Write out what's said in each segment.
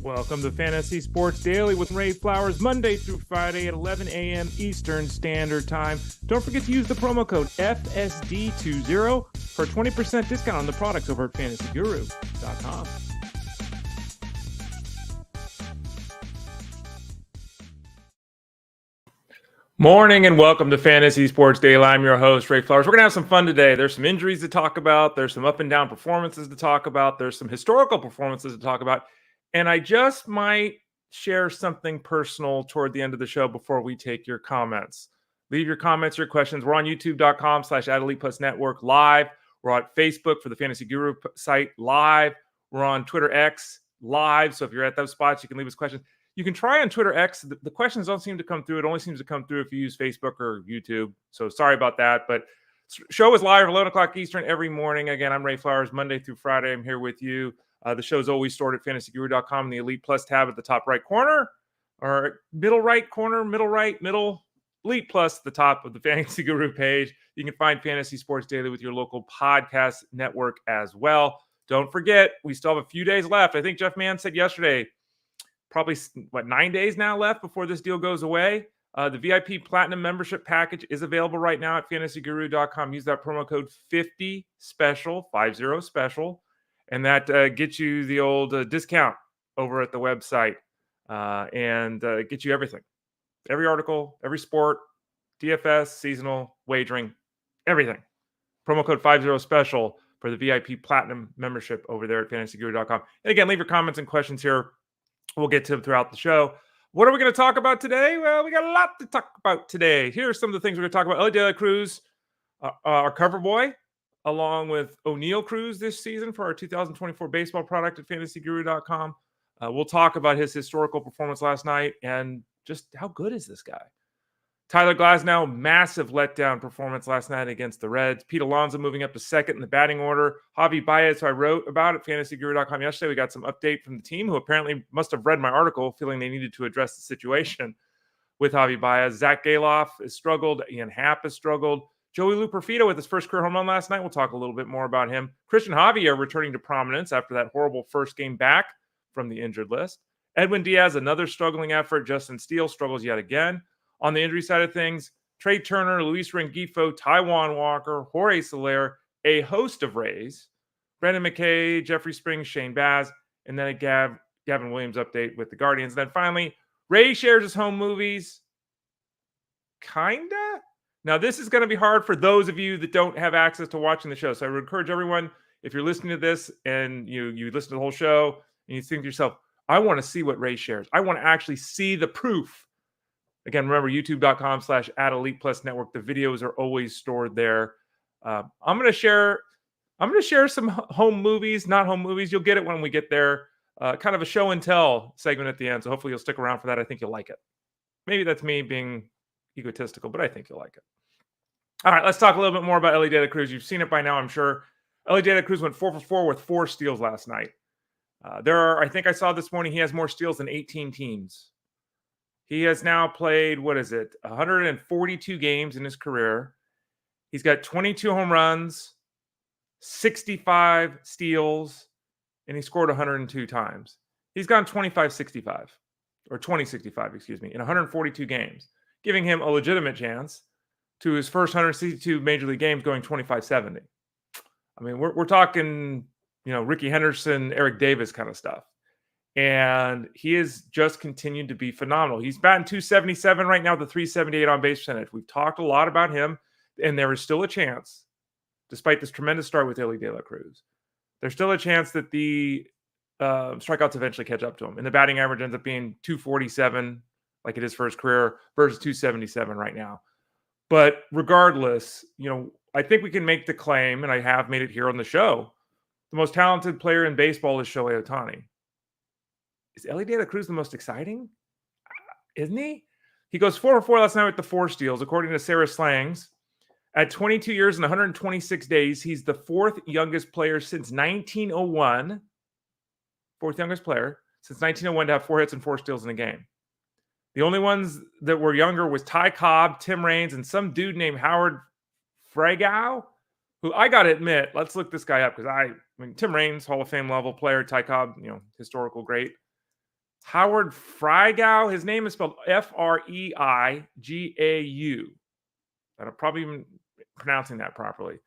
Welcome to Fantasy Sports Daily with Ray Flowers, Monday through Friday at 11 a.m. Eastern Standard Time. Don't forget to use the promo code FSD20 for a 20% discount on the products over at fantasyguru.com. Morning and welcome to Fantasy Sports Daily. I'm your host, Ray Flowers. We're going to have some fun today. There's some injuries to talk about. There's some up and down performances to talk about. There's some historical performances to talk about. And I just might share something personal toward the end of the show before we take your comments. Leave your comments, your questions. We're on youtube.com/@ElitePlusNetwork live. We're on Facebook for the Fantasy Guru site live. We're on Twitter X live. So if you're at those spots, you can leave us questions. You can try on Twitter X. The questions don't seem to come through. It only seems to come through if you use Facebook or YouTube. So sorry about that. But show is live at 11 o'clock Eastern every morning. Again, I'm Ray Flowers, Monday through Friday. I'm here with you. The show is always stored at fantasyguru.com in the Elite Plus tab at the top right corner, or middle right corner, middle Elite Plus, the top of the Fantasy Guru page. You can find Fantasy Sports Daily with your local podcast network as well. Don't forget, we still have a few days left. I think Jeff Mann said yesterday, probably 9 days now left before this deal goes away. The VIP Platinum membership package is available right now at fantasyguru.com. Use that promo code 50 special, 50 special. And that gets you the old discount over at the website and gets you everything. Every article, every sport, DFS, seasonal, wagering, everything. Promo code 50 special for the VIP Platinum membership over there at fantasyguru.com. And again, leave your comments and questions here. We'll get to them throughout the show. What are we going to talk about today? Well, we got a lot to talk about today. Here are some of the things we're going to talk about. Elly Cruz, our cover boy, along with O'Neal Cruz this season for our 2024 baseball product at fantasyguru.com. We'll talk about his historical performance last night and just how good is this guy. Tyler Glasnow, massive letdown performance last night against the Reds. Pete Alonso moving up to second in the batting order. Javier Baez, who I wrote about at fantasyguru.com yesterday. We got some update from the team who apparently must have read my article, feeling they needed to address the situation with Javier Baez. Zack Gelof has struggled. Happ has struggled. Joey Loperfido with his first career home run last night. We'll talk a little bit more about him. Cristian Javier returning to prominence after that horrible first game back from the injured list. Edwin Diaz, another struggling effort. Justin Steele struggles yet again. On the injury side of things, Trea Turner, Luis Rengifo, Taijuan Walker, Jorge Soler, a host of Rays, Brendan McKay, Jeffrey Springs, Shane Baez, and then a Gavin Williams update with the Guardians. And then finally, Ray shares his home movies. Kinda? Now, this is going to be hard for those of you that don't have access to watching the show. So I would encourage everyone, if you're listening to this and you listen to the whole show and you think to yourself, I want to see what Ray shares. I want to actually see the proof. Again, remember, youtube.com/@ElitePlusNetwork. The videos are always stored there. I'm going to share some home movies, not home movies. You'll get it when we get there. Kind of a show and tell segment at the end. So hopefully you'll stick around for that. I think you'll like it. Maybe that's me being egotistical, but I think you'll like it. All right, let's talk a little bit more about Elly Cruz. You've seen it by now, I'm sure. Elly Cruz went 4 for 4 with 4 steals last night. I think I saw this morning, he has more steals than 18 teams. He has now played, 142 games in his career. He's got 22 home runs, 65 steals, and he scored 102 times. He's gone 25-65, or 20-65, excuse me, in 142 games, giving him a legitimate chance to his first 162 Major League games going 25-70. I mean, we're talking, Ricky Henderson, Eric Davis kind of stuff. And he has just continued to be phenomenal. He's batting .277 right now with a .378 on base percentage. We've talked a lot about him, and there is still a chance, despite this tremendous start with Elly Cruz, there's still a chance that the strikeouts eventually catch up to him. And the batting average ends up being .247, like it is for his career, versus .277 right now. But regardless, I think we can make the claim, and I have made it here on the show, the most talented player in baseball is Shohei Ohtani. Is Elly Cruz the most exciting? Isn't he? He goes 4 for 4 last night with the 4 steals, according to Sarah Slangs. At 22 years and 126 days, he's the 4th youngest player since 1901. 4th youngest player since 1901 to have 4 hits and 4 steals in a game. The only ones that were younger was Ty Cobb, Tim Raines, and some dude named Howard Fragow, who I got to admit, let's look this guy up because Tim Raines, Hall of Fame level player, Ty Cobb, historical great. Howard Freigau. His name is spelled Freigau. I'm probably even pronouncing that properly. He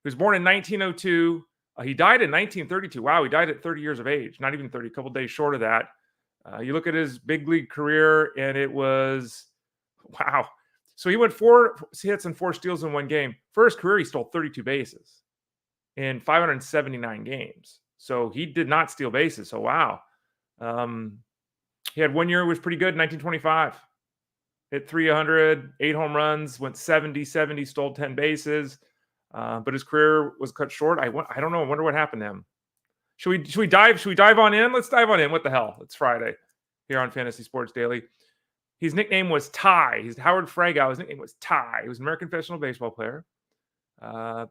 was born in 1902. He died in 1932. Wow, he died at 30 years of age. Not even 30, a couple days short of that. You look at his big league career, and it was, wow. So he went 4 hits and 4 steals in one game. For his career, he stole 32 bases in 579 games. So he did not steal bases. So, wow. He had 1 year, was pretty good, 1925. Hit 300, 8 home runs, went 70, stole 10 bases. But his career was cut short. I don't know. I wonder what happened to him. Should we dive on in? Let's dive on in. What the hell? It's Friday here on Fantasy Sports Daily. His nickname was Ty. He's Howard Freigau. His nickname was Ty. He was an American professional baseball player. Oh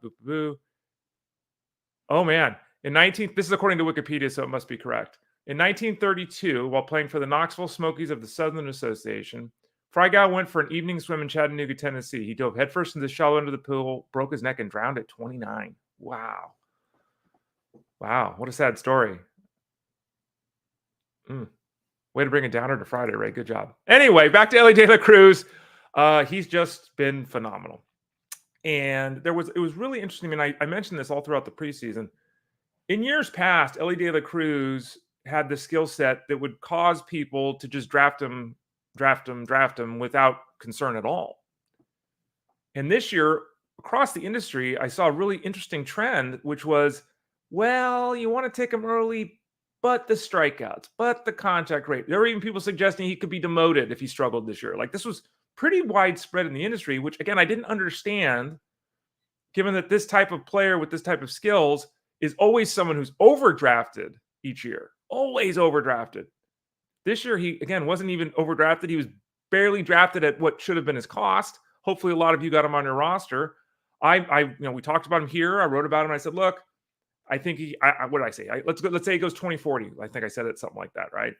man. This is according to Wikipedia, so it must be correct. In 1932, while playing for the Knoxville Smokies of the Southern Association, Freigau went for an evening swim in Chattanooga, Tennessee. He dove headfirst into the shallow end of the pool, broke his neck, and drowned at 29. Wow. Wow. What a sad story. Way to bring it downer to Friday, Ray. Good job. Anyway, back to Elly De La Cruz. He's just been phenomenal. And it was really interesting. And I mentioned this all throughout the preseason. In years past, Elly De La Cruz had the skill set that would cause people to just draft him without concern at all. And this year, across the industry, I saw a really interesting trend, which was, well, you want to take him early, but the strikeouts, but the contact rate. There were even people suggesting he could be demoted if he struggled this year. Like, this was pretty widespread in the industry, which, again, I didn't understand, given that this type of player with this type of skills is always someone who's overdrafted each year. Always overdrafted. This year, he, again, wasn't even overdrafted. He was barely drafted at what should have been his cost. Hopefully, a lot of you got him on your roster. We talked about him here. I wrote about him. I said, look, I think what did I say? Let's say he goes 20-40. I think I said it something like that, right?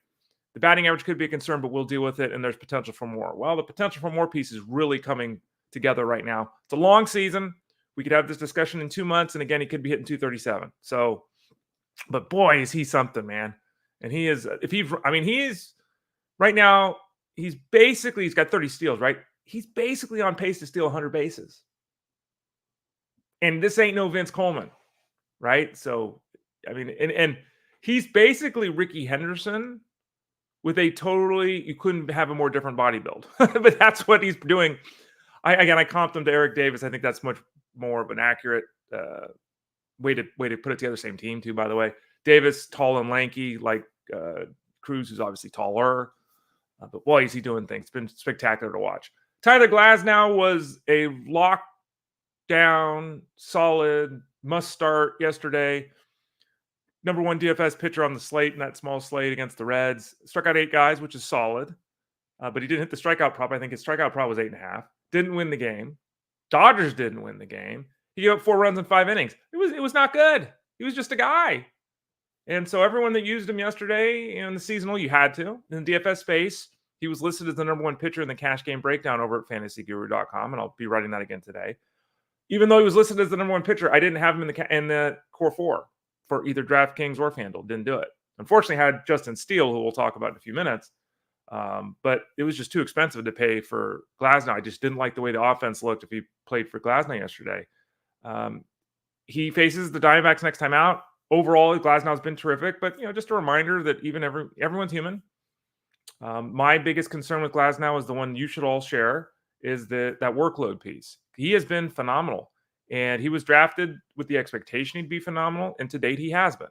The batting average could be a concern, but we'll deal with it, and there's potential for more. Well, the potential for more piece is really coming together right now. It's a long season. We could have this discussion in 2 months, and again, he could be hitting 237. So, but boy, is he something, man. And he is, right now, he's got 30 steals, right? He's basically on pace to steal 100 bases. And this ain't no Vince Coleman, right? So, and he's basically Ricky Henderson with you couldn't have a more different body build. But that's what he's doing. I comped him to Eric Davis. I think that's much more of an accurate way to put it together. Same team, too, by the way. Davis, tall and lanky, like Cruz, who's obviously taller. But boy, is he doing things. It's been spectacular to watch. Tyler Glasnow was a lockdown, solid, must start yesterday. Number 1 DFS pitcher on the slate in that small slate against the Reds. Struck out 8 guys, which is solid. But he didn't hit the strikeout prop. I think his strikeout prop was 8.5. Didn't win the game. Dodgers didn't win the game. He gave up 4 runs in 5 innings. It was not good. He was just a guy. And so everyone that used him yesterday in the seasonal, you had to. In the DFS space, he was listed as the number 1 pitcher in the cash game breakdown over at fantasyguru.com, and I'll be writing that again today. Even though he was listed as the number 1 pitcher, I didn't have him in the core 4 for either DraftKings or FanDuel. Didn't do it. Unfortunately, I had Justin Steele, who we'll talk about in a few minutes. But it was just too expensive to pay for Glasnow. I just didn't like the way the offense looked if he played for Glasnow yesterday. He faces the Diamondbacks next time out. Overall, Glasnow's been terrific, but just a reminder that even everyone's human. My biggest concern with Glasnow is the one you should all share, is that workload piece. He has been phenomenal, and he was drafted with the expectation he'd be phenomenal, and to date he has been.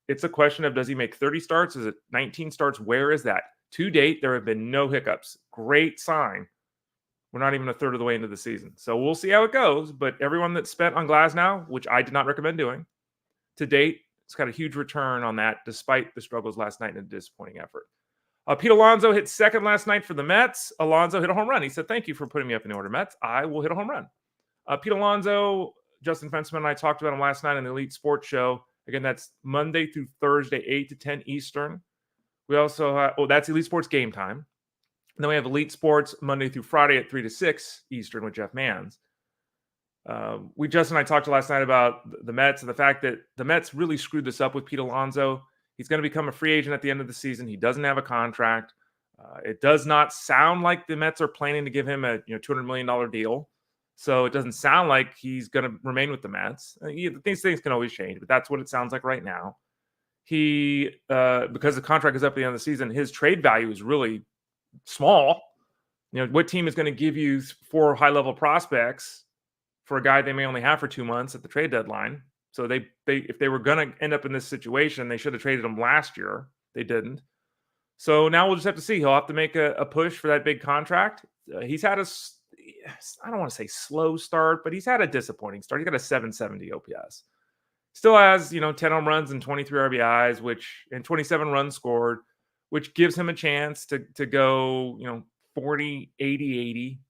It's a question of, does he make 30 starts? Is it 19 starts? Where is that? To date, there have been no hiccups. Great sign. We're not even a third of the way into the season. So we'll see how it goes, but everyone that spent on Glasnow, which I did not recommend doing, to date, it's got a huge return on that, despite the struggles last night and a disappointing effort. Pete Alonso hit second last night for the Mets. Alonso hit a home run. He said, "Thank you for putting me up in the order, Mets. I will hit a home run." Pete Alonso, Justin Fensman and I talked about him last night on the Elite Sports Show. Again, that's Monday through Thursday, 8 to 10 Eastern. We also have, that's Elite Sports Game Time. And then we have Elite Sports Monday through Friday at 3 to 6 Eastern with Jeff Manns. Justin and I talked last night about the Mets and the fact that the Mets really screwed this up with Pete Alonso. He's going to become a free agent at the end of the season. He doesn't have a contract. It does not sound like the Mets are planning to give him a $200 million deal. So it doesn't sound like he's going to remain with the Mets. These things can always change, but that's what it sounds like right now. He, because the contract is up at the end of the season, his trade value is really small. What team is going to give you 4 high-level prospects for a guy they may only have for 2 months at the trade deadline? So they if they were going to end up in this situation, they should have traded him last year. They didn't. So now we'll just have to see. He'll have to make a push for that big contract. He's had I don't want to say slow start, but he's had a disappointing start. He's got a 770 OPS. Still has, 10 home runs and 23 RBIs, and 27 runs scored, which gives him a chance to go, 40, 80, 80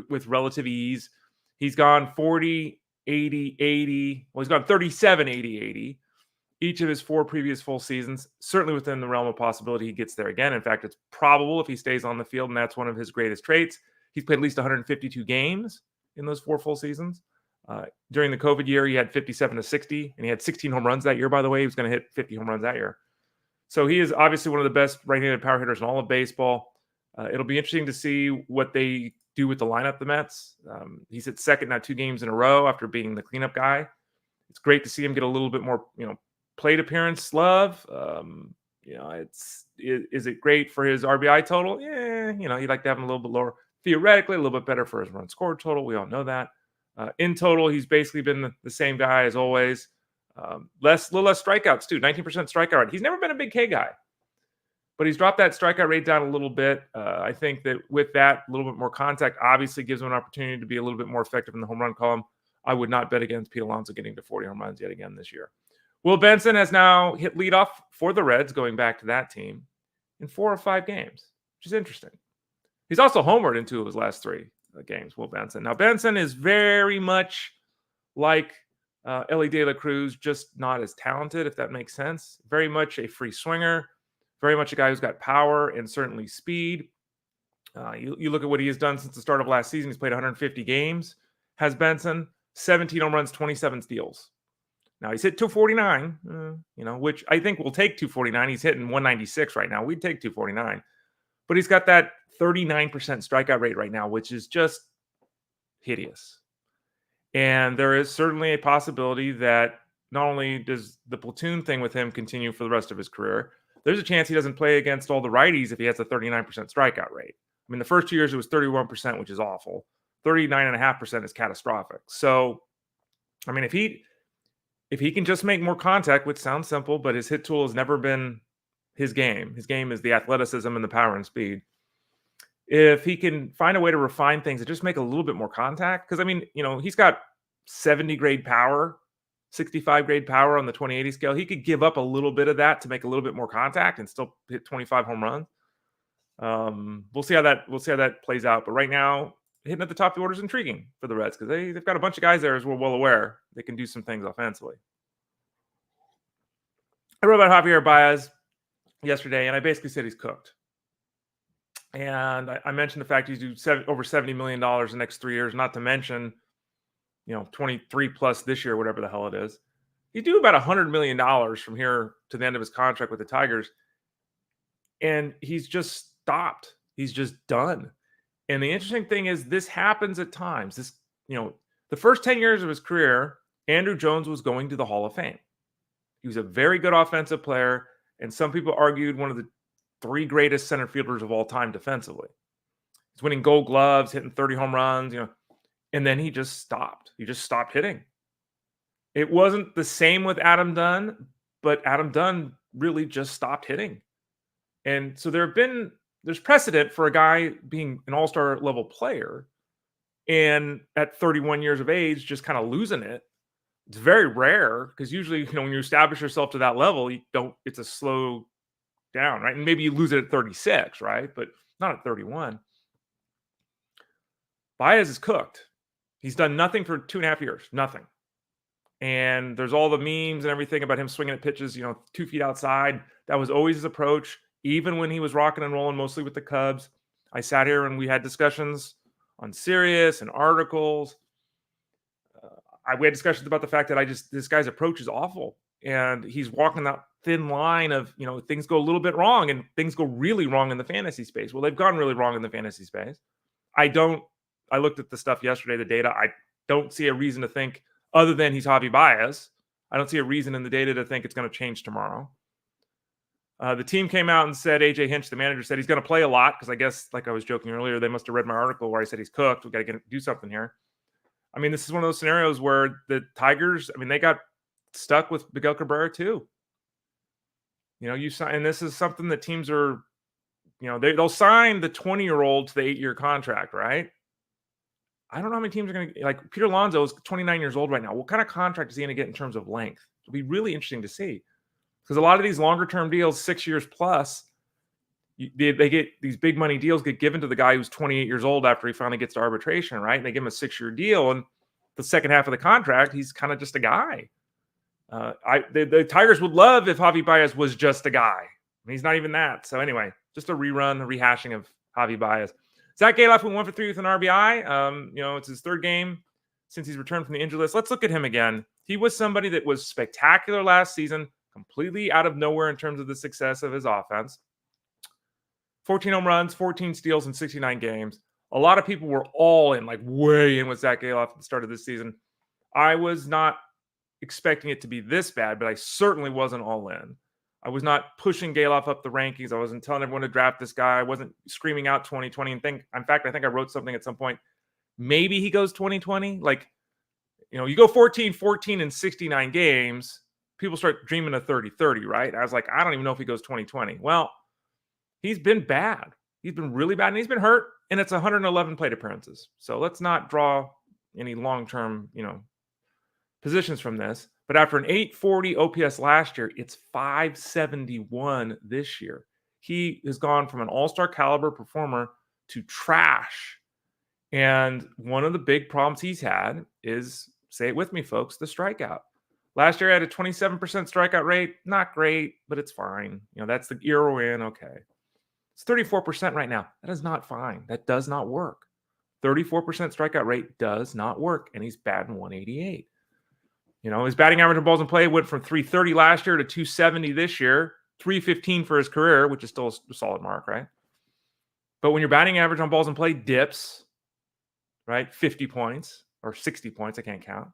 with relative ease. He's gone 40, 80, 80. Well, he's gone 37, 80, 80 each of his 4 previous full seasons. Certainly within the realm of possibility he gets there again. In fact, it's probable if he stays on the field, and that's one of his greatest traits. He's played at least 152 games in those 4 full seasons. During the COVID year, he had 57 to 60, and he had 16 home runs that year, by the way. He was going to hit 50 home runs that year. So he is obviously one of the best right-handed power hitters in all of baseball. It'll be interesting to see what they do with the lineup, the Mets. He's at second now 2 games in a row after being the cleanup guy. It's great to see him get a little bit more, plate appearance love. Is it great for his RBI total? Yeah, you'd like to have him a little bit lower. Theoretically, a little bit better for his run scored total. We all know that. In total, he's basically been the same guy as always. Little less strikeouts too. 19% strikeout rate. He's never been a big K guy, but he's dropped that strikeout rate down a little bit. I think that with that, a little bit more contact obviously gives him an opportunity to be a little bit more effective in the home run column. I would not bet against Pete Alonso getting to 40 home runs yet again this year. Will Benson has now hit leadoff for the Reds, going back to that team, in 4 or 5 games, which is interesting. He's also homered in 2 of his last 3 games, Will Benson. Now, Benson is very much like Elly de la Cruz, just not as talented, if that makes sense. Very much a free swinger, very much a guy who's got power and certainly speed. You look at what he has done since the start of last season. He's played 150 games, has Benson, 17 home runs, 27 steals. Now, he's hit 249, which I think will take 249. He's hitting 196 right now. We'd take 249. But he's got that 39% strikeout rate right now, which is just hideous. And there is certainly a possibility that not only does the platoon thing with him continue for the rest of his career, there's a chance he doesn't play against all the righties if he has a 39% strikeout rate. I mean, the first 2 years it was 31%, which is awful. 39.5% is catastrophic. So, I mean, if he can just make more contact, which sounds simple, but his hit tool has never been his game. His game is the athleticism and the power and speed. If he can find a way to refine things and just make a little bit more contact, because, I mean, he's got 70 grade power, 65 grade power on the 2080 scale. He could give up a little bit of that to make a little bit more contact and still hit 25 home runs. We'll see how that plays out. But right now, hitting at the top of the order is intriguing for the Reds because they've got a bunch of guys there, as we're well aware. They can do some things offensively. I wrote about Javier Baez yesterday, and I basically said he's cooked. And I mentioned the fact he's due over $70 million the next 3 years, not to mention, 23 plus this year, whatever the hell it is. He's due about $100 million from here to the end of his contract with the Tigers. And he's just stopped. He's just done. And the interesting thing is this happens at times. The first 10 years of his career, Andrew Jones was going to the Hall of Fame. He was a very good offensive player. And some people argued one of the 3 greatest center fielders of all time defensively. He's winning Gold Gloves, hitting 30 home runs, and then he just stopped. He just stopped hitting. It wasn't the same with Adam Dunn, but Adam Dunn really just stopped hitting. And so there's precedent for a guy being an all-star level player and at 31 years of age, just kind of losing it. It's very rare because usually, when you establish yourself to that level, it's a slow down, right? And maybe you lose it at 36, right? But not at 31. Baez is cooked. He's done nothing for 2.5 years, nothing. And there's all the memes and everything about him swinging at pitches, 2 feet outside. That was always his approach, even when he was rocking and rolling mostly with the Cubs. I sat here and we had discussions on Sirius and articles. We had discussions about the fact that this guy's approach is awful. And he's walking thin line of, things go a little bit wrong and things go really wrong in the fantasy space. Well, they've gone really wrong in the fantasy space. I looked at the stuff yesterday, the data. I don't see a reason to think, other than he's Javi Baez, I don't see a reason in the data to think it's going to change tomorrow. The team came out and said, AJ Hinch, the manager, said he's going to play a lot because I guess, like I was joking earlier, they must have read my article where I said he's cooked. We got to do something here. I mean, this is one of those scenarios where the Tigers, they got stuck with Miguel Cabrera too. You sign, and this is something that teams are, they'll sign the 20-year-old to the 8-year contract, right? I don't know how many teams are going to, like Peter Alonso is 29 years old right now. What kind of contract is he going to get in terms of length? It'll be really interesting to see. Because a lot of these longer-term deals, 6 years plus, they get these big money deals get given to the guy who's 28 years old after he finally gets to arbitration, right? And they give him a 6-year deal, and the second half of the contract, he's kind of just a guy. The Tigers would love if Javi Baez was just a guy. He's not even that. So anyway, just a rehashing of Javi Baez. Zack Gelof went 1-for-3 with an RBI. It's his third game since he's returned from the injury list. Let's look at him again. He was somebody that was spectacular last season, completely out of nowhere in terms of the success of his offense. 14 home runs, 14 steals in 69 games. A lot of people were all in, like way in with Zack Gelof at the start of this season. I was not expecting it to be this bad, but I certainly wasn't all in. I was not pushing Gelof up the rankings. I wasn't telling everyone to draft this guy. I wasn't screaming out 2020 and in fact, I think I wrote something at some point. Maybe he goes 2020. Like, you go 14 in 69 games. People start dreaming of 30-30, right? I was like, I don't even know if he goes 2020. Well, he's been bad. He's been really bad, and he's been hurt, and it's 111 plate appearances. So let's not draw any long-term, positions from this. But after an 840 OPS last year, it's 571 this year. He has gone from an all-star caliber performer to trash. And one of the big problems he's had is, say it with me, folks, the strikeout. Last year, I had a 27% strikeout rate. Not great, but it's fine. That's the year we're in. Okay. It's 34% right now. That is not fine. That does not work. 34% strikeout rate does not work, and he's batting 188. His batting average on balls in play went from 330 last year to 270 this year, 315 for his career, which is still a solid mark, right? But when your batting average on balls in play dips, right, 50 points or 60 points, I can't count,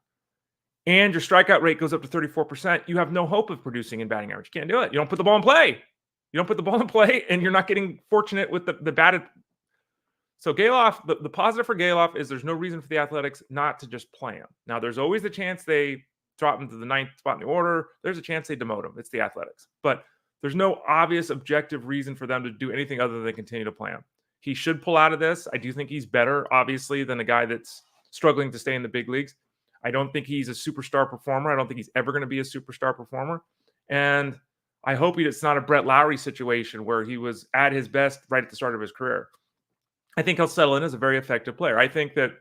and your strikeout rate goes up to 34%, you have no hope of producing in batting average. You can't do it. You don't put the ball in play. And you're not getting fortunate with the batted. So Gelof, the positive for Gelof is there's no reason for the Athletics not to just play him. Now, there's always the chance they drop him to the 9th spot in the order. There's a chance they demote him. It's the Athletics. But there's no obvious objective reason for them to do anything other than continue to play him. He should pull out of this. I do think he's better, obviously, than a guy that's struggling to stay in the big leagues. I don't think he's a superstar performer. I don't think he's ever going to be a superstar performer. And I hope it's not a Brett Lowry situation where he was at his best right at the start of his career. I think he'll settle in as a very effective player. I think that,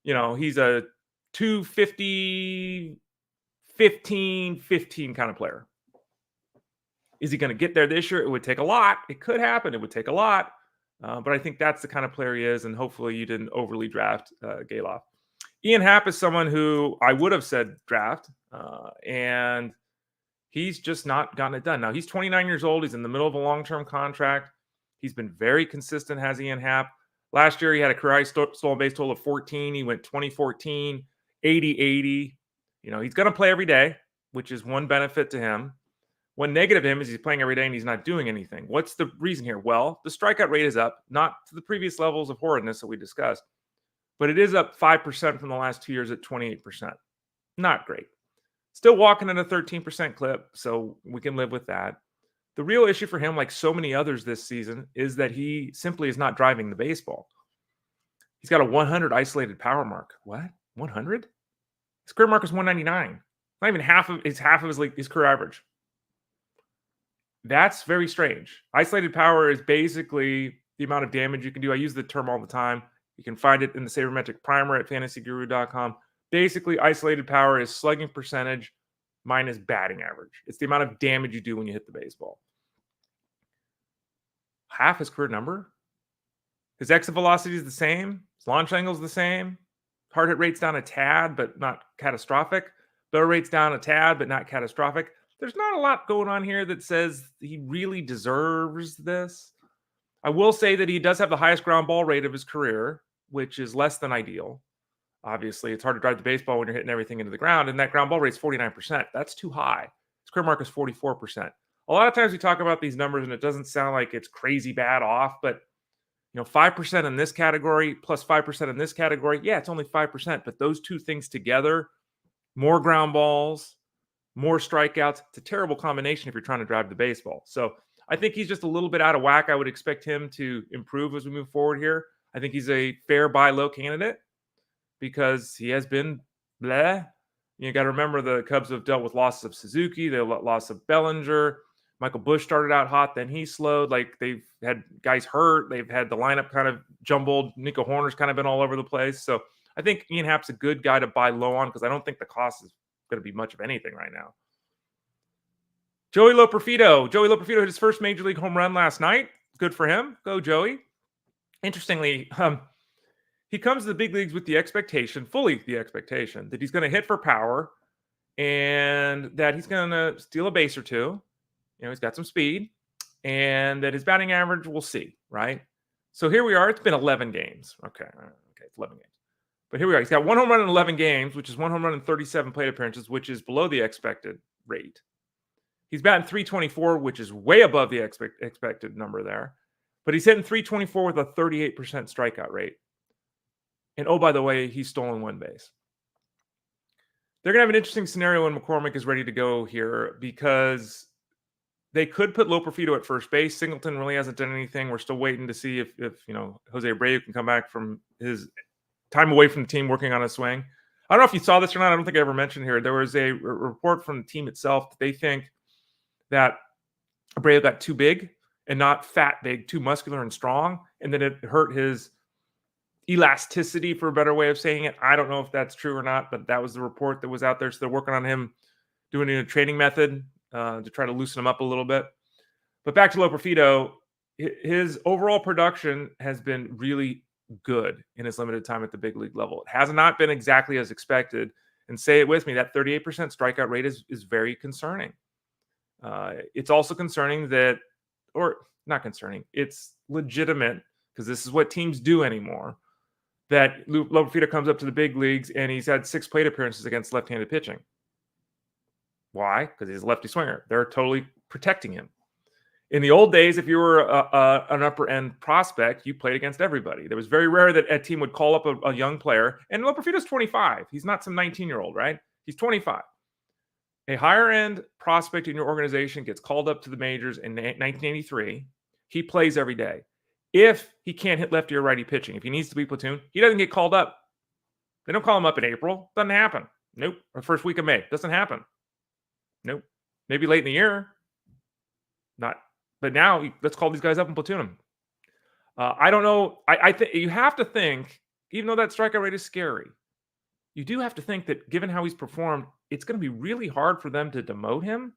he's a 250, 15 kind of player. Is he going to get there this year? It would take a lot. It could happen. It would take a lot. But I think that's the kind of player he is, and hopefully you didn't overly draft Gelof. Ian Happ is someone who I would have said draft, and he's just not gotten it done. Now, he's 29 years old. He's in the middle of a long-term contract. He's been very consistent, has Ian Happ. Last year, he had a career stolen base total of 14. He went 20-14, 80-80. He's going to play every day, which is one benefit to him. One negative to him is he's playing every day and he's not doing anything. What's the reason here? Well, the strikeout rate is up, not to the previous levels of horridness that we discussed, but it is up 5% from the last 2 years at 28%. Not great. Still walking at a 13% clip, so we can live with that. The real issue for him, like so many others this season, is that he simply is not driving the baseball. He's got a 100 isolated power mark. What? 100? His career mark is 199. Not even half of his career average. That's very strange. Isolated power is basically the amount of damage you can do. I use the term all the time. You can find it in the sabermetric primer at fantasyguru.com. Basically, isolated power is slugging percentage minus batting average. It's the amount of damage you do when you hit the baseball. Half his career number. His exit velocity is the same. His launch angle is the same. Hard hit rate's down a tad, but not catastrophic. Barrel rate's down a tad, but not catastrophic. there's not a lot going on here that says he really deserves this. I will say that he does have the highest ground ball rate of his career, which is less than ideal. Obviously, it's hard to drive the baseball when you're hitting everything into the ground, and that ground ball rate is 49%. That's too high. His career mark is 44%. A lot of times we talk about these numbers, and it doesn't sound like it's crazy bad off, but 5% in this category plus 5% in this category, yeah, it's only 5%. But those two things together, more ground balls, more strikeouts, it's a terrible combination if you're trying to drive the baseball. So I think he's just a little bit out of whack. I would expect him to improve as we move forward here. I think he's a fair buy low candidate because he has been bleh. You got to remember the Cubs have dealt with losses of Suzuki, the loss of Bellinger. Michael Busch started out hot, then he slowed. Like they've had guys hurt. They've had the lineup kind of jumbled. Nico Horner's kind of been all over the place. So I think Ian Happ's a good guy to buy low on because I don't think the cost is going to be much of anything right now. Joey Loperfido. Joey Loperfido hit his first major league home run last night. Good for him. Go, Joey. Interestingly, he comes to the big leagues with the expectation, fully the expectation, that he's going to hit for power and that he's going to steal a base or two. He's got some speed, and that his batting average, we'll see, right? So here we are. It's been 11 games. Okay, it's 11 games. But here we are. He's got one home run in 11 games, which is one home run in 37 plate appearances, which is below the expected rate. He's batting .324, which is way above the expected number there. But he's hitting .324 with a 38% strikeout rate. And oh, by the way, he's stolen one base. They're going to have an interesting scenario when McCormick is ready to go here because they could put Loperfido at first base. Singleton really hasn't done anything. We're still waiting to see if Jose Abreu can come back from his time away from the team working on a swing. I don't know if you saw this or not. I don't think I ever mentioned here. There was a report from the team itself that they think that Abreu got too big and not fat big, too muscular and strong, and that it hurt his elasticity, for a better way of saying it. I don't know if that's true or not, but that was the report that was out there. So they're working on him doing a training method to try to loosen him up a little bit. But back to Loperfido, his overall production has been really good in his limited time at the big league level. It has not been exactly as expected. And say it with me, that 38% strikeout rate is very concerning. It's also concerning that, or not concerning, it's legitimate because this is what teams do anymore, that Loperfido comes up to the big leagues and he's had 6 plate appearances against left-handed pitching. Why? Because he's a lefty swinger. They're totally protecting him. In the old days, if you were an upper-end prospect, you played against everybody. There was very rare that a team would call up a young player. And Loperfido's 25. He's not some 19-year-old, right? He's 25. A higher-end prospect in your organization gets called up to the majors in 1983. He plays every day. If he can't hit lefty or righty pitching, if he needs to be platoon, he doesn't get called up. They don't call him up in April. Doesn't happen. Nope. Or first week of May. Doesn't happen. Nope. Maybe late in the year. Not. But now let's call these guys up and platoon them. I don't know. I think you have to think, even though that strikeout rate is scary, you do have to think that given how he's performed, it's going to be really hard for them to demote him.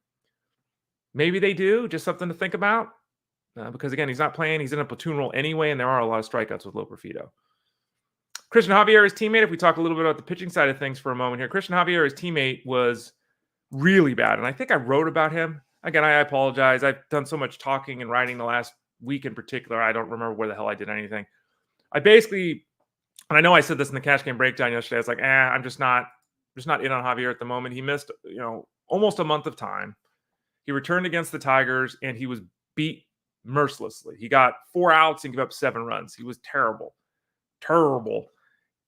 Maybe they do. Just something to think about. Because again, he's not playing. He's in a platoon role anyway, and there are a lot of strikeouts with Loperfido. Cristian Javier, his teammate, if we talk a little bit about the pitching side of things for a moment here, Cristian Javier, his teammate, was really bad. And I think I wrote about him. Again, I apologize. I've done so much talking and writing the last week in particular. I don't remember where the hell I did anything. I basically, and I know I said this in the Cash Game Breakdown yesterday, I was like, I'm just not in on Javier at the moment. He missed, almost a month of time. He returned against the Tigers, and he was beat mercilessly. He got 4 outs and gave up 7 runs. He was terrible.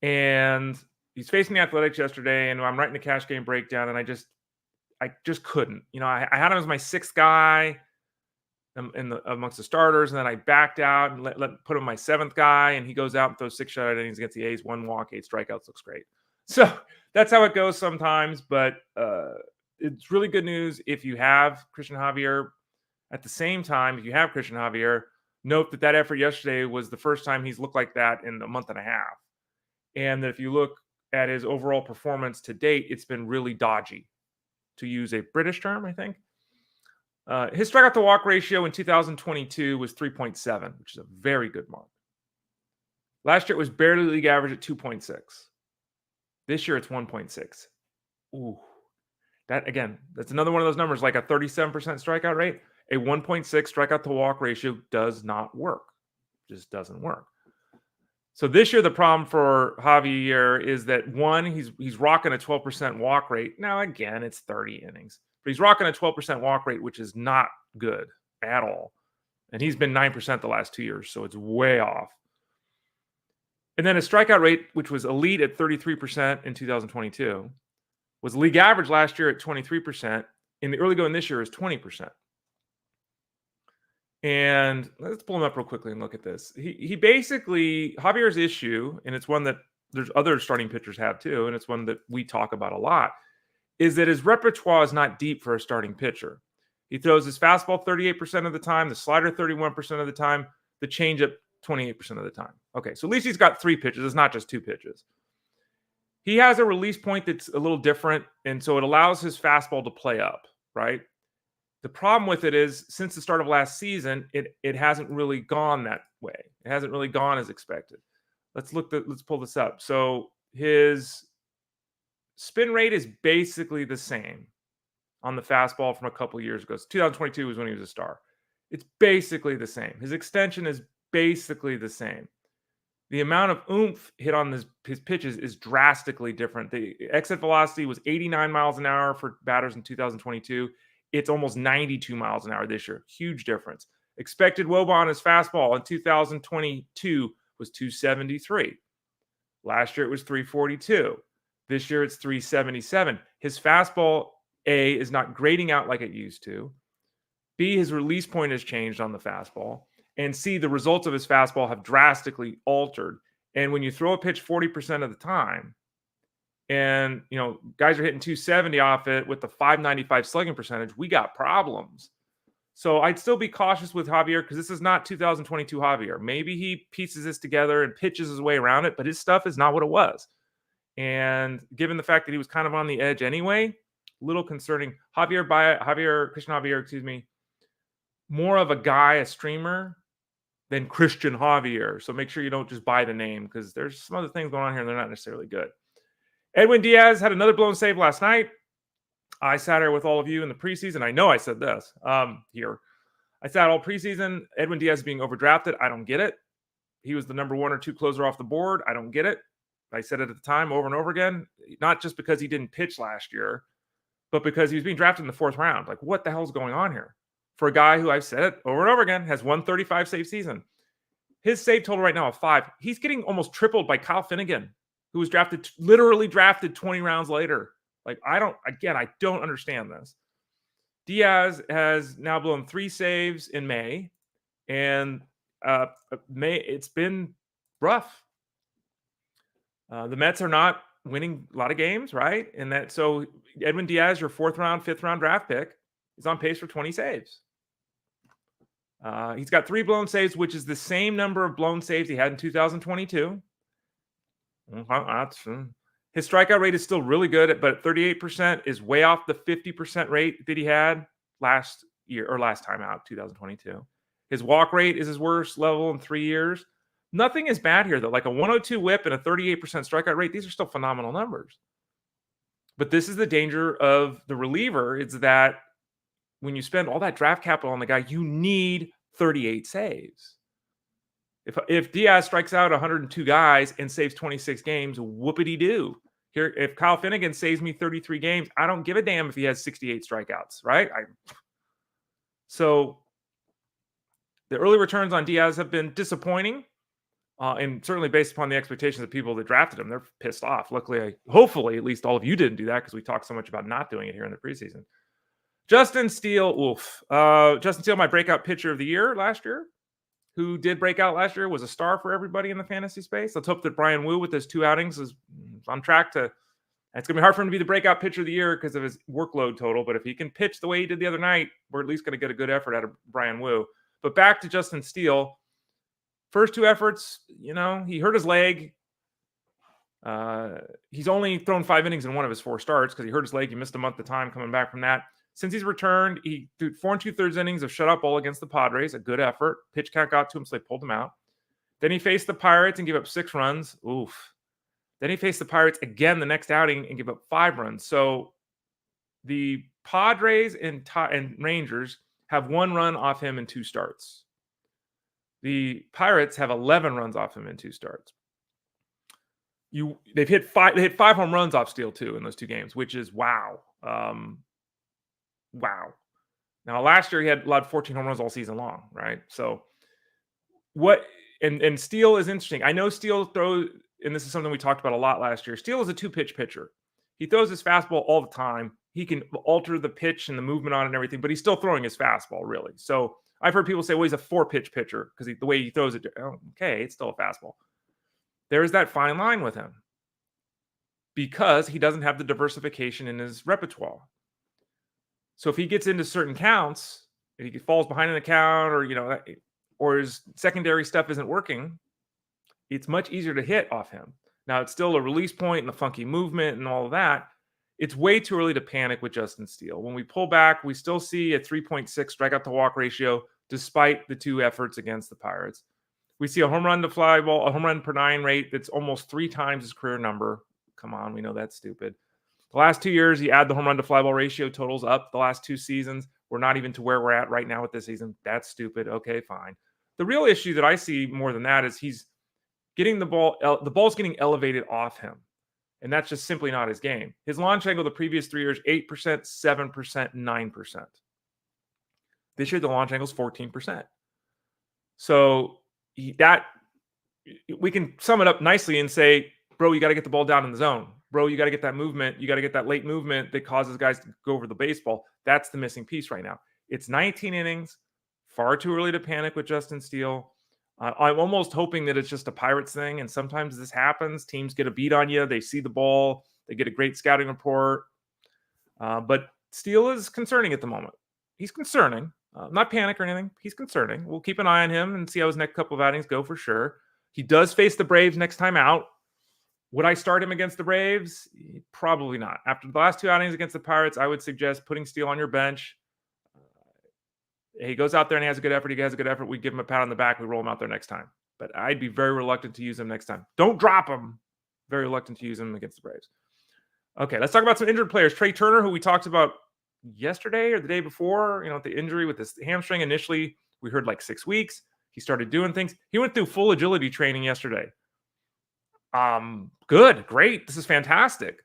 And he's facing the Athletics yesterday, and I'm writing the Cash Game Breakdown, and I just couldn't. I had him as my 6th guy amongst the starters, and then I backed out and put him my 7th guy, and he goes out and throws 6 shutout innings against the A's, 1 walk, 8 strikeouts. Looks great. So that's how it goes sometimes, but it's really good news if you have Cristian Javier. At the same time, if you have Cristian Javier, note that effort yesterday was the first time he's looked like that in a month and a half. And that if you look at his overall performance to date, it's been really dodgy, to use a British term, I think. His strikeout to walk ratio in 2022 was 3.7, which is a very good mark. Last year, it was barely league average at 2.6. This year, it's 1.6. Ooh. That, again, that's another one of those numbers, like a 37% strikeout rate. A 1.6 strikeout to walk ratio does not work. Just doesn't work. So this year, the problem for Javier is that, one, he's rocking a 12% walk rate. Now, again, it's 30 innings, but he's rocking a 12% walk rate, which is not good at all. And he's been 9% the last 2 years, so it's way off. And then a strikeout rate, which was elite at 33% in 2022, was league average last year at 23%. In the early going this year is 20%. And let's pull him up real quickly and look at this. He basically, Javier's issue, and it's one that there's other starting pitchers have too, and it's one that we talk about a lot, is that his repertoire is not deep for a starting pitcher. He throws his fastball 38% of the time, the slider 31% of the time, the changeup 28% of the time. Okay, so at least he's got 3 pitches. It's not just 2 pitches. He has a release point that's a little different, and so it allows his fastball to play up, right? The problem with it is, since the start of last season, it hasn't really gone that way. It hasn't really gone as expected. Let's pull this up. So his spin rate is basically the same on the fastball from a couple years ago. So 2022 was when he was a star. It's basically the same. His extension is basically the same. The amount of oomph hit on his pitches is drastically different. The exit velocity was 89 miles an hour for batters in 2022. It's almost 92 miles an hour this year. Huge difference. Expected WOBA on his fastball in 2022 was 273. Last year it was 342. This year it's 377. His fastball, A, is not grading out like it used to. B, his release point has changed on the fastball. And C, the results of his fastball have drastically altered. And when you throw a pitch 40% of the time, and, guys are hitting 270 off it with the 595 slugging percentage, we got problems. So I'd still be cautious with Javier, because this is not 2022 Javier. Maybe he pieces this together and pitches his way around it, but his stuff is not what it was. And given the fact that he was kind of on the edge anyway, a little concerning. Cristian Javier, more of a guy, a streamer, than Cristian Javier. So make sure you don't just buy the name, because there's some other things going on here and they're not necessarily good. Edwin Diaz had another blown save last night. I sat here with all of you in the preseason. I know I said this here. I sat all preseason. Edwin Diaz being overdrafted. I don't get it. He was the number 1 or 2 closer off the board. I don't get it. I said it at the time over and over again, not just because he didn't pitch last year, but because he was being drafted in the 4th round. Like, what the hell's going on here? For a guy who, I've said it over and over again, has 135 save season. His save total right now of 5. He's getting almost tripled by Kyle Finnegan, who was literally drafted 20 rounds later. Like, I don't understand this. Diaz has now blown 3 saves in May, and it's been rough. The Mets are not winning a lot of games, right? And so Edwin Diaz, your 4th round, 5th round draft pick, is on pace for 20 saves. He's got 3 blown saves, which is the same number of blown saves he had in 2022. His strikeout rate is still really good, but 38% is way off the 50% rate that he had last time out, 2022. His walk rate is his worst level in 3 years. Nothing is bad here, though. Like a 102 whip and a 38% strikeout rate, these are still phenomenal numbers. But this is the danger of the reliever. It's that when you spend all that draft capital on the guy, you need 38 saves. If Diaz strikes out 102 guys and saves 26 games, whoopity-doo. Here, if Kyle Finnegan saves me 33 games, I don't give a damn if he has 68 strikeouts, right? So the early returns on Diaz have been disappointing, and certainly based upon the expectations of people that drafted him, they're pissed off. Luckily, hopefully, at least all of you didn't do that, because we talked so much about not doing it here in the preseason. Justin Steele, Justin Steele, my breakout pitcher of the year last year, who did break out last year, was a star for everybody in the fantasy space. Let's hope that Brian Wu, with his 2 outings, is on track to. It's going to be hard for him to be the breakout pitcher of the year because of his workload total. But if he can pitch the way he did the other night, we're at least going to get a good effort out of Brian Wu. But back to Justin Steele. First 2 efforts, he hurt his leg. He's only thrown 5 innings in one of his 4 starts because he hurt his leg. He missed a month of time coming back from that. Since he's returned, he threw 4 2/3 innings of shutout ball against the Padres, a good effort. Pitch count got to him, so they pulled him out. Then he faced the Pirates and gave up 6 runs. Oof. Then he faced the Pirates again the next outing and gave up 5 runs. So The Padres and Rangers have 1 run off him in 2 starts. The Pirates have 11 runs off him in 2 starts. They hit 5 home runs off Steele too in those 2 games, which is wow. Wow. Now last year he had allowed 14 home runs all season long, right? So and Steele is interesting. I know Steele throws, and this is something we talked about a lot last year. Steele is a 2-pitch pitcher. He throws his fastball all the time. He can alter the pitch and the movement on it and everything, but he's still throwing his fastball, really. So I've heard people say, well, he's a 4-pitch pitcher because the way he throws it. Oh, okay, it's still a fastball. There's that fine line with him because he doesn't have the diversification in his repertoire. So if he gets into certain counts, if he falls behind in the count, or his secondary stuff isn't working, it's much easier to hit off him. Now, it's still a release point and a funky movement and all of that. It's way too early to panic with Justin Steele. When we pull back, we still see a 3.6 strikeout to walk ratio despite the 2 efforts against the Pirates. We see a home run to fly ball, a home run per 9 rate that's almost 3 times his career number. Come on, we know that's stupid. The last 2 years, you add the home run to fly ball ratio totals up. The last 2 seasons, we're not even to where we're at right now with this season. That's stupid. Okay, fine. The real issue that I see more than that is he's getting the ball's getting elevated off him. And that's just simply not his game. His launch angle the previous 3 years, 8%, 7%, 9%. This year, the launch angle is 14%. So we can sum it up nicely and say, bro, you got to get the ball down in the zone. Bro, you got to get that movement. You got to get that late movement that causes guys to go over the baseball. That's the missing piece right now. It's 19 innings. Far too early to panic with Justin Steele. I'm almost hoping that it's just a Pirates thing, and sometimes this happens. Teams get a beat on you. They see the ball. They get a great scouting report. But Steele is concerning at the moment. He's concerning. Not panic or anything. He's concerning. We'll keep an eye on him and see how his next couple of outings go for sure. He does face the Braves next time out. Would I start him against the Braves? Probably not. After the last 2 outings against the Pirates, I would suggest putting Steele on your bench. He goes out there and he has a good effort. He has a good effort. We give him a pat on the back. We roll him out there next time. But I'd be very reluctant to use him next time. Don't drop him. Very reluctant to use him against the Braves. Okay, let's talk about some injured players. Trea Turner, who we talked about yesterday or the day before, the injury with his hamstring. Initially, we heard like 6 weeks. He started doing things. He went through full agility training yesterday. Good, great. This is fantastic.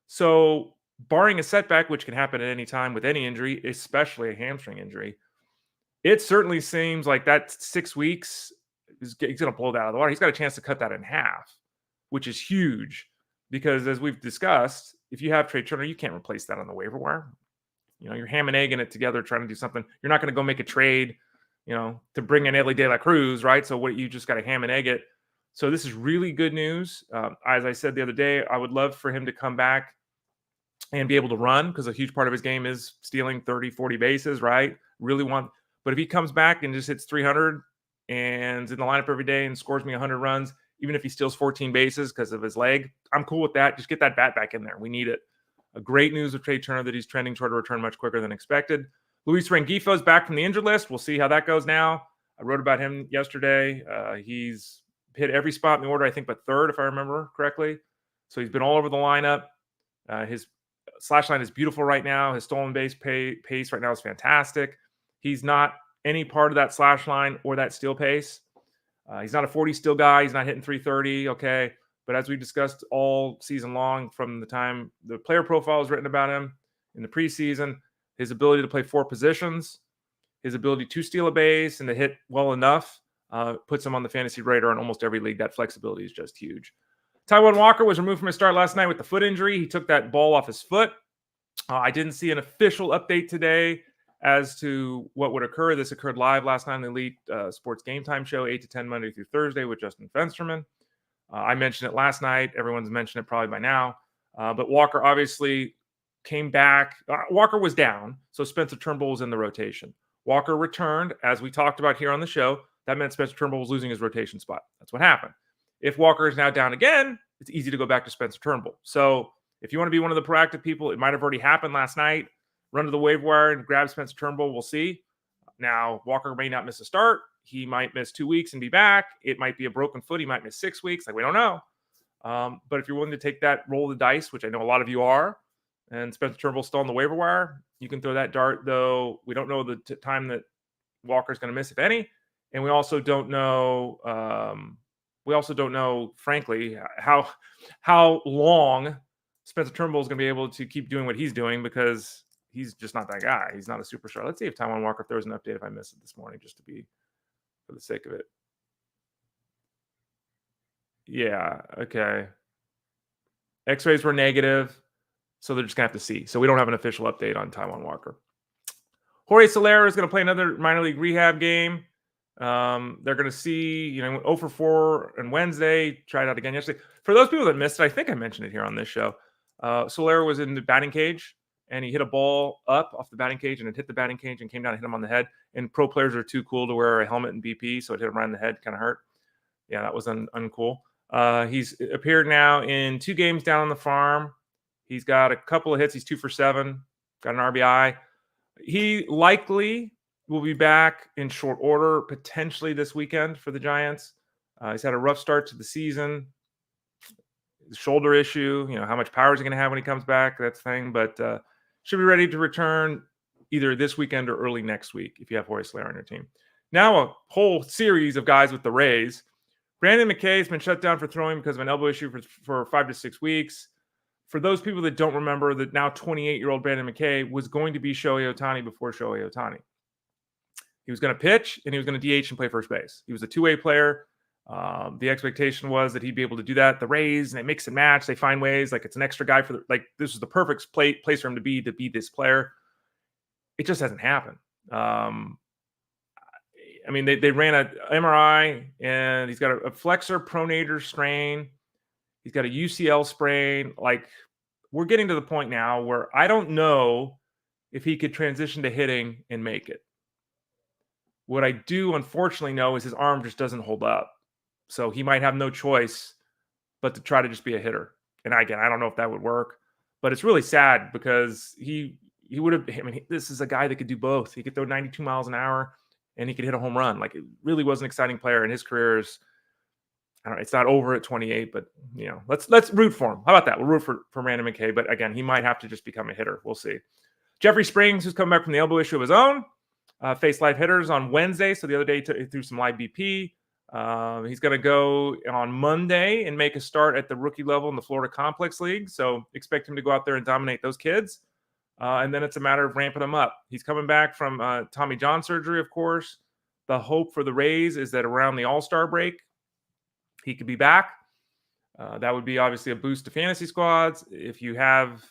So barring a setback, which can happen at any time with any injury, especially a hamstring injury, it certainly seems like that 6 weeks, he's going to blow that out of the water. He's got a chance to cut that in half, which is huge because as we've discussed, if you have Trea Turner, you can't replace that on the waiver wire. You're ham and egging it together, trying to do something. You're not going to go make a trade, to bring in Elly de la Cruz, right? So you just got to ham and egg it. So this is really good news. As I said the other day, I would love for him to come back and be able to run because a huge part of his game is stealing 30, 40 bases, right? But if he comes back and just hits 300 and is in the lineup every day and scores me 100 runs, even if he steals 14 bases because of his leg, I'm cool with that. Just get that bat back in there. We need it. A great news with Trea Turner that he's trending toward a return much quicker than expected. Luis Rengifo is back from the injured list. We'll see how that goes now. I wrote about him yesterday. He's hit every spot in the order, I think, but 3rd, if I remember correctly. So he's been all over the lineup. His slash line is beautiful right now. His stolen base pace right now is fantastic. He's not any part of that slash line or that steal pace. He's not a 40 steal guy. He's not hitting 330. Okay. But as we discussed all season long, from the time the player profile was written about him in the preseason, his ability to play 4 positions, his ability to steal a base and to hit well enough puts him on the fantasy radar in almost every league. That flexibility is just huge. Taijuan Walker was removed from his start last night with the foot injury. He took that ball off his foot. I didn't see an official update today as to what would occur. This occurred live last night on the Elite Sports Game Time Show, 8 to 10 Monday through Thursday with Justin Fensterman. I mentioned it last night. Everyone's mentioned it probably by now. But Walker obviously came back. Walker was down, so Spencer Turnbull was in the rotation. Walker returned, as we talked about here on the show. That meant Spencer Turnbull was losing his rotation spot. That's what happened. If Walker is now down again, it's easy to go back to Spencer Turnbull. So if you want to be one of the proactive people, it might have already happened last night. Run to the waiver wire and grab Spencer Turnbull. We'll see. Now, Walker may not miss a start. He might miss 2 weeks and be back. It might be a broken foot. He might miss 6 weeks. We don't know. But if you're willing to take that roll of the dice, which I know a lot of you are, and Spencer Turnbull's still on the waiver wire. You can throw that dart, though. We don't know the time that Walker's going to miss, if any, and we also don't know. Frankly, how long Spencer Turnbull is going to be able to keep doing what he's doing, because he's just not that guy. He's not a superstar. Let's see if Taijuan Walker throws an update if I missed it this morning, just to be for the sake of it. Yeah. Okay. X-rays were negative, so they're just going to have to see. So we don't have an official update on Taijuan Walker. Jorge Soler is going to play another minor league rehab game. They're going to see, 0 for 4 on Wednesday. Tried out again yesterday. For those people that missed it, I think I mentioned it here on this show. Soler was in the batting cage, and he hit a ball up off the batting cage, and it hit the batting cage and came down and hit him on the head. And pro players are too cool to wear a helmet in BP, so it hit him right in the head, kind of hurt. Yeah, that was uncool. He's appeared now in 2 games down on the farm. He's got a couple of hits. He's 2 for 7. Got an RBI. He likely will be back in short order, potentially this weekend for the Giants. He's had a rough start to the season. The shoulder issue, how much power is he going to have when he comes back? That's the thing. But should be ready to return either this weekend or early next week if you have Jorge Soler on your team. Now a whole series of guys with the Rays. Brandon McKay has been shut down for throwing because of an elbow issue for 5 to 6 weeks. For those people that don't remember, that now 28-year-old Brandon McKay was going to be Shohei Ohtani before Shohei Ohtani. He was going to pitch, and he was going to DH and play first base. He was a two-way player. The expectation was that he'd be able to do that. The Rays, and they mix and match. They find ways. Like, it's an extra guy this is the perfect place for him to be this player. It just hasn't happened. They ran an MRI, and he's got a flexor pronator strain. He's got a UCL sprain. Like, we're getting to the point now where I don't know if he could transition to hitting and make it. What I do, unfortunately, know is his arm just doesn't hold up. So he might have no choice but to try to just be a hitter. And again, I don't know if that would work. But it's really sad because he would have – this is a guy that could do both. He could throw 92 miles an hour, and he could hit a home run. Like, it really was an exciting player, and his career is – I don't know, it's not over at 28, but let's root for him. How about that? We'll root for Brandon McKay, but again, he might have to just become a hitter. We'll see. Jeffrey Springs, who's coming back from the elbow issue of his own, faced live hitters on Wednesday. So the other day he threw some live BP. He's going to go on Monday and make a start at the rookie level in the Florida Complex League. So expect him to go out there and dominate those kids. And then it's a matter of ramping him up. He's coming back from Tommy John surgery, of course. The hope for the Rays is that around the All-Star break, he could be back. That would be obviously a boost to fantasy squads. If you have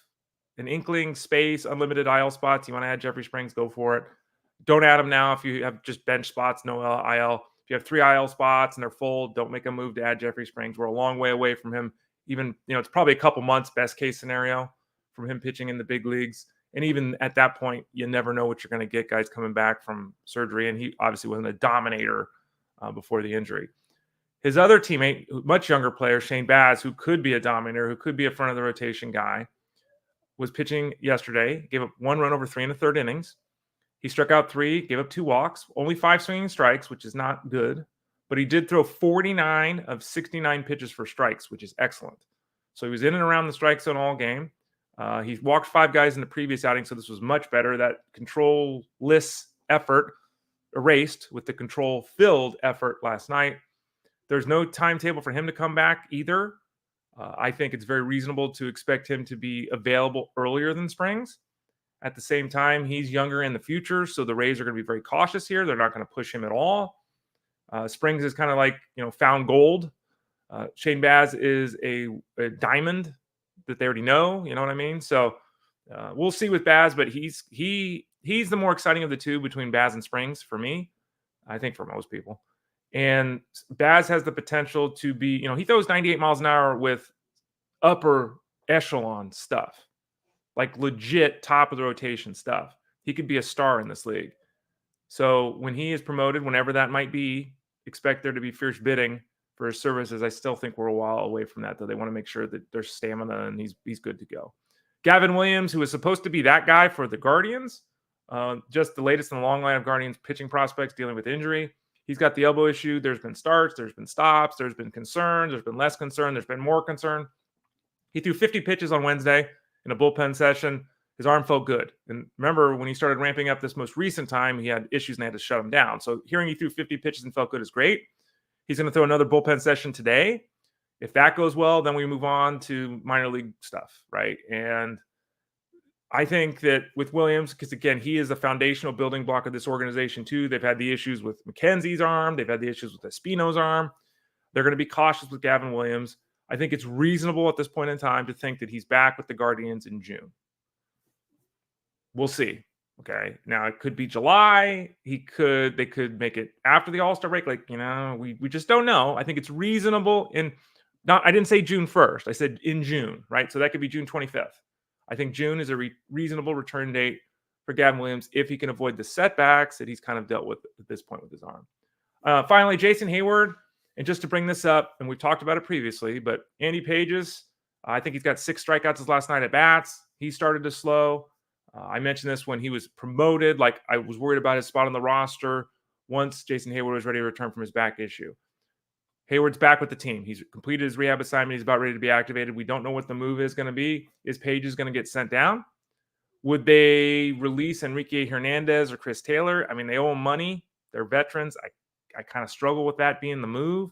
an inkling, space, unlimited IL spots, you want to add Jeffrey Springs, go for it. Don't add him now if you have just bench spots, no IL. If you have 3 IL spots and they're full, don't make a move to add Jeffrey Springs. We're a long way away from him. Even, it's probably a couple months, best case scenario, from him pitching in the big leagues. And even at that point, you never know what you're going to get, guys coming back from surgery. And he obviously wasn't a dominator before the injury. His other teammate, much younger player, Shane Baez, who could be a dominator, who could be a front of the rotation guy, was pitching yesterday, gave up 1 run over 3 1/3 innings. He struck out 3, gave up 2 walks, only 5 swinging strikes, which is not good. But he did throw 49 of 69 pitches for strikes, which is excellent. So he was in and around the strike zone all game. He walked 5 guys in the previous outing, so this was much better. That control-less effort erased with the control-filled effort last night. There's no timetable for him to come back either. I think it's very reasonable to expect him to be available earlier than Springs. At the same time, he's younger in the future, so the Rays are going to be very cautious here. They're not going to push him at all. Springs is kind of like, found gold. Shane Baez is a diamond that they already know. You know what I mean? So we'll see with Baez, but he's the more exciting of the two between Baez and Springs for me. I think for most people. And Baez has the potential to be, he throws 98 miles an hour with upper echelon stuff, like legit top of the rotation stuff. He could be a star in this league. So when he is promoted, whenever that might be, expect there to be fierce bidding for his services. I still think we're a while away from that, though. They want to make sure that there's stamina and he's good to go. Gavin Williams, who was supposed to be that guy for the Guardians, just the latest in the long line of Guardians pitching prospects dealing with injury. He's got the elbow issue. There's been starts. There's been stops. There's been concern. There's been less concern. There's been more concern. He threw 50 pitches on Wednesday. in a bullpen session, his arm felt good. And remember, when he started ramping up this most recent time, he had issues and they had to shut him down. So hearing he threw 50 pitches and felt good is great. He's going to throw another bullpen session today. If that goes well, then we move on to minor league stuff, right? And I think that with Williams, because again, he is the foundational building block of this organization too. They've had the issues with McKenzie's arm. They've had the issues with Espino's arm. They're going to be cautious with Gavin Williams. I think it's reasonable at this point in time to think that he's back with the Guardians in June. We'll see. Okay. Now it could be July. They could make it after the All-Star break. Like, we just don't know. I think it's reasonable I didn't say June 1st. I said in June, right? So that could be June 25th. I think June is a reasonable return date for Gavin Williams if he can avoid the setbacks that he's kind of dealt with at this point with his arm. Finally, Jason Heyward. And just to bring this up, and we've talked about it previously, but Andy Pages, I think he's got 6 strikeouts his last night at bats. He started to slow. I mentioned this when he was promoted. Like, I was worried about his spot on the roster once Jason Heyward was ready to return from his back issue. Hayward's back with the team. He's completed his rehab assignment. He's about ready to be activated. We don't know what the move is going to be. Is Pages going to get sent down? Would they release Enrique Hernandez or Chris Taylor? I mean, they owe him money. They're veterans. I kind of struggle with that being the move.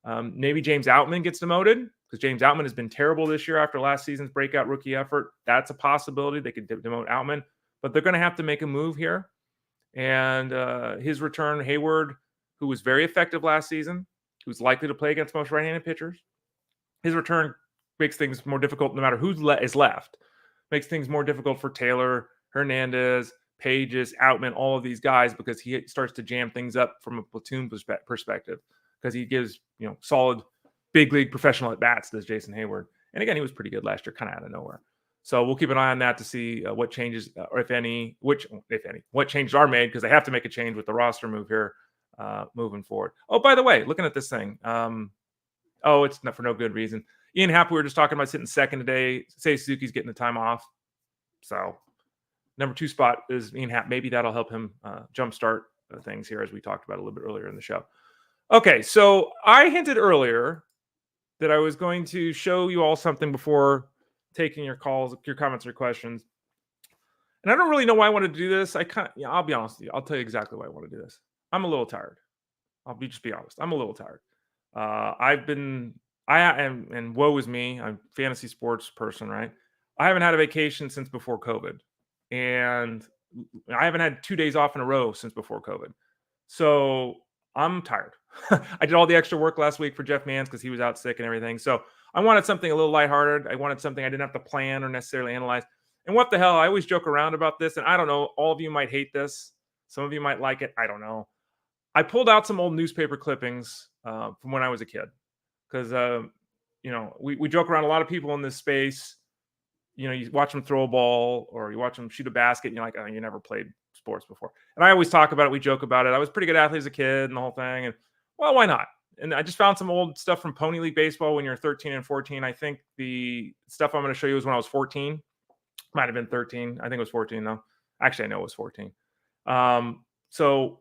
Maybe James Outman gets demoted because James Outman has been terrible this year after last season's breakout rookie effort. That's a possibility. They could demote Outman, but they're going to have to make a move here. And his return, Heyward, who was very effective last season, who's likely to play against most right-handed pitchers, his return makes things more difficult no matter who is left. Makes things more difficult for Taylor, Hernandez, Pages, Outman, all of these guys, because he starts to jam things up from a platoon perspective, because he gives, solid big league professional at bats, does Jason Heyward. And again, he was pretty good last year, kind of out of nowhere. So we'll keep an eye on that to see what changes, or if any, what changes are made, because they have to make a change with the roster move here moving forward. Oh, by the way, looking at this thing, it's not for no good reason. Ian Happ, we were just talking about sitting second today. Say Suzuki's getting the time off. So number 2 spot is Ian Happ. Maybe that'll help him jumpstart things here, as we talked about a little bit earlier in the show. Okay, so I hinted earlier that I was going to show you all something before taking your calls, your comments, or questions. And I don't really know why I wanted to do this. I'll be honest with you. I'll tell you exactly why I want to do this. I'm a little tired. Just be honest. I'm a little tired. And woe is me. I'm a fantasy sports person, right? I haven't had a vacation since before COVID. And I haven't had 2 days off in a row since before COVID. So I'm tired. I did all the extra work last week for Jeff Mans because he was out sick and everything. So I wanted something a little lighthearted. I wanted something I didn't have to plan or necessarily analyze. And what the hell? I always joke around about this. And I don't know. All of you might hate this. Some of you might like it. I don't know. I pulled out some old newspaper clippings from when I was a kid. Because, we joke around, a lot of people in this space. You watch them throw a ball or you watch them shoot a basket and you're like, oh, you never played sports before. And I always talk about it. We joke about it. I was a pretty good athlete as a kid and the whole thing. And well, why not? And I just found some old stuff from Pony League Baseball when you're 13 and 14. I think the stuff I'm going to show you was when I was 14. Might have been 13. I think it was 14 though. Actually, I know it was 14. So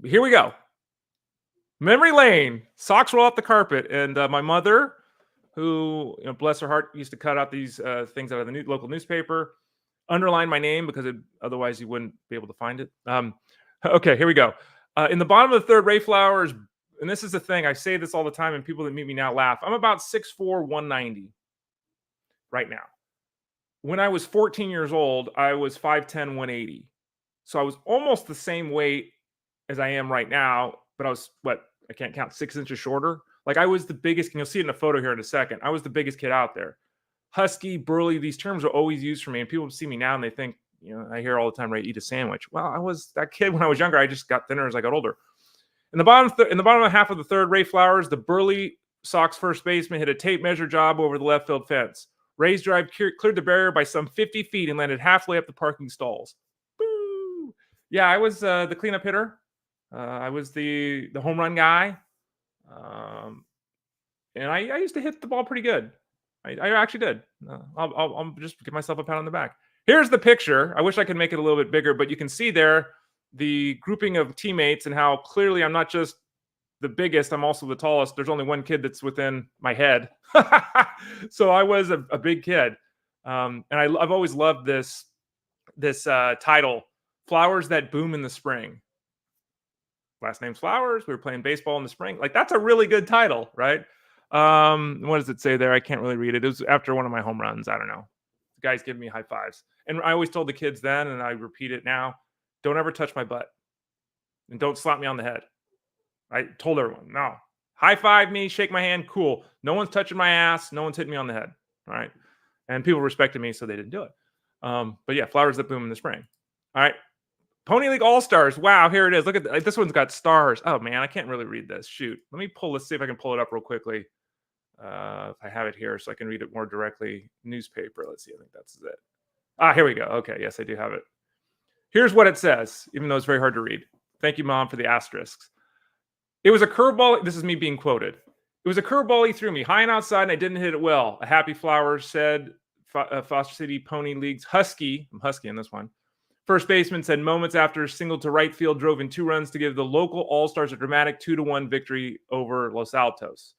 here we go. Memory lane. Socks roll off the carpet. And my mother, who, bless her heart, used to cut out these things out of the local newspaper, underline my name because otherwise you wouldn't be able to find it. Okay, here we go. In the bottom of the third, Ray Flowers, and this is the thing, I say this all the time and people that meet me now laugh. I'm about 6'4", 190 right now. When I was 14 years old, I was 5'10", 180. So I was almost the same weight as I am right now, but I was, I can't count, 6 inches shorter. Like I was the biggest, and you'll see it in a photo here in a second. I was the biggest kid out there. Husky, burly, these terms are always used for me. And people see me now and they think, I hear all the time, right, eat a sandwich. Well, I was that kid when I was younger. I just got thinner as I got older. In the bottom half of the third, Ray Flowers, the burly Sox first baseman, hit a tape measure job over the left field fence. Ray's drive cleared the barrier by some 50 feet and landed halfway up the parking stalls. Boo! Yeah, I was the cleanup hitter. I was the home run guy. And I used to hit the ball pretty good. I actually did. I'll just give myself a pat on the back. Here's the picture. I wish I could make it a little bit bigger, but you can see there the grouping of teammates and how clearly I'm not just the biggest, I'm also the tallest. There's only one kid that's within my head. So I was a big kid. And I've always loved this title, Flowers That Boom in the Spring. Last name's Flowers. We were playing baseball in the spring. Like, that's a really good title, right? What does it say there? I can't really read it. It was after one of my home runs. I don't know. The guy's giving me high fives. And I always told the kids then, and I repeat it now, don't ever touch my butt. And don't slap me on the head. I told everyone, no. High five me, shake my hand, cool. No one's touching my ass. No one's hitting me on the head. All right. And people respected me, so they didn't do it. But yeah, Flowers That Boom in the Spring. All right. Pony League All-Stars. Wow, here it is. Look at this one's got stars. Oh, man, I can't really read this. Shoot. Let me pull this, see if I can pull it up real quickly. If I have it here so I can read it more directly. Newspaper. Let's see. I think that's it. Here we go. Okay, yes, I do have it. Here's what it says, even though it's very hard to read. Thank you, Mom, for the asterisks. It was a curveball. This is me being quoted. It was a curveball he threw me high and outside, and I didn't hit it well. A happy Flower said Foster City Pony League's Husky. I'm Husky in this one. First baseman said moments after a single to right field drove in 2 runs to give the local All-Stars a dramatic 2-1 victory over Los Altos.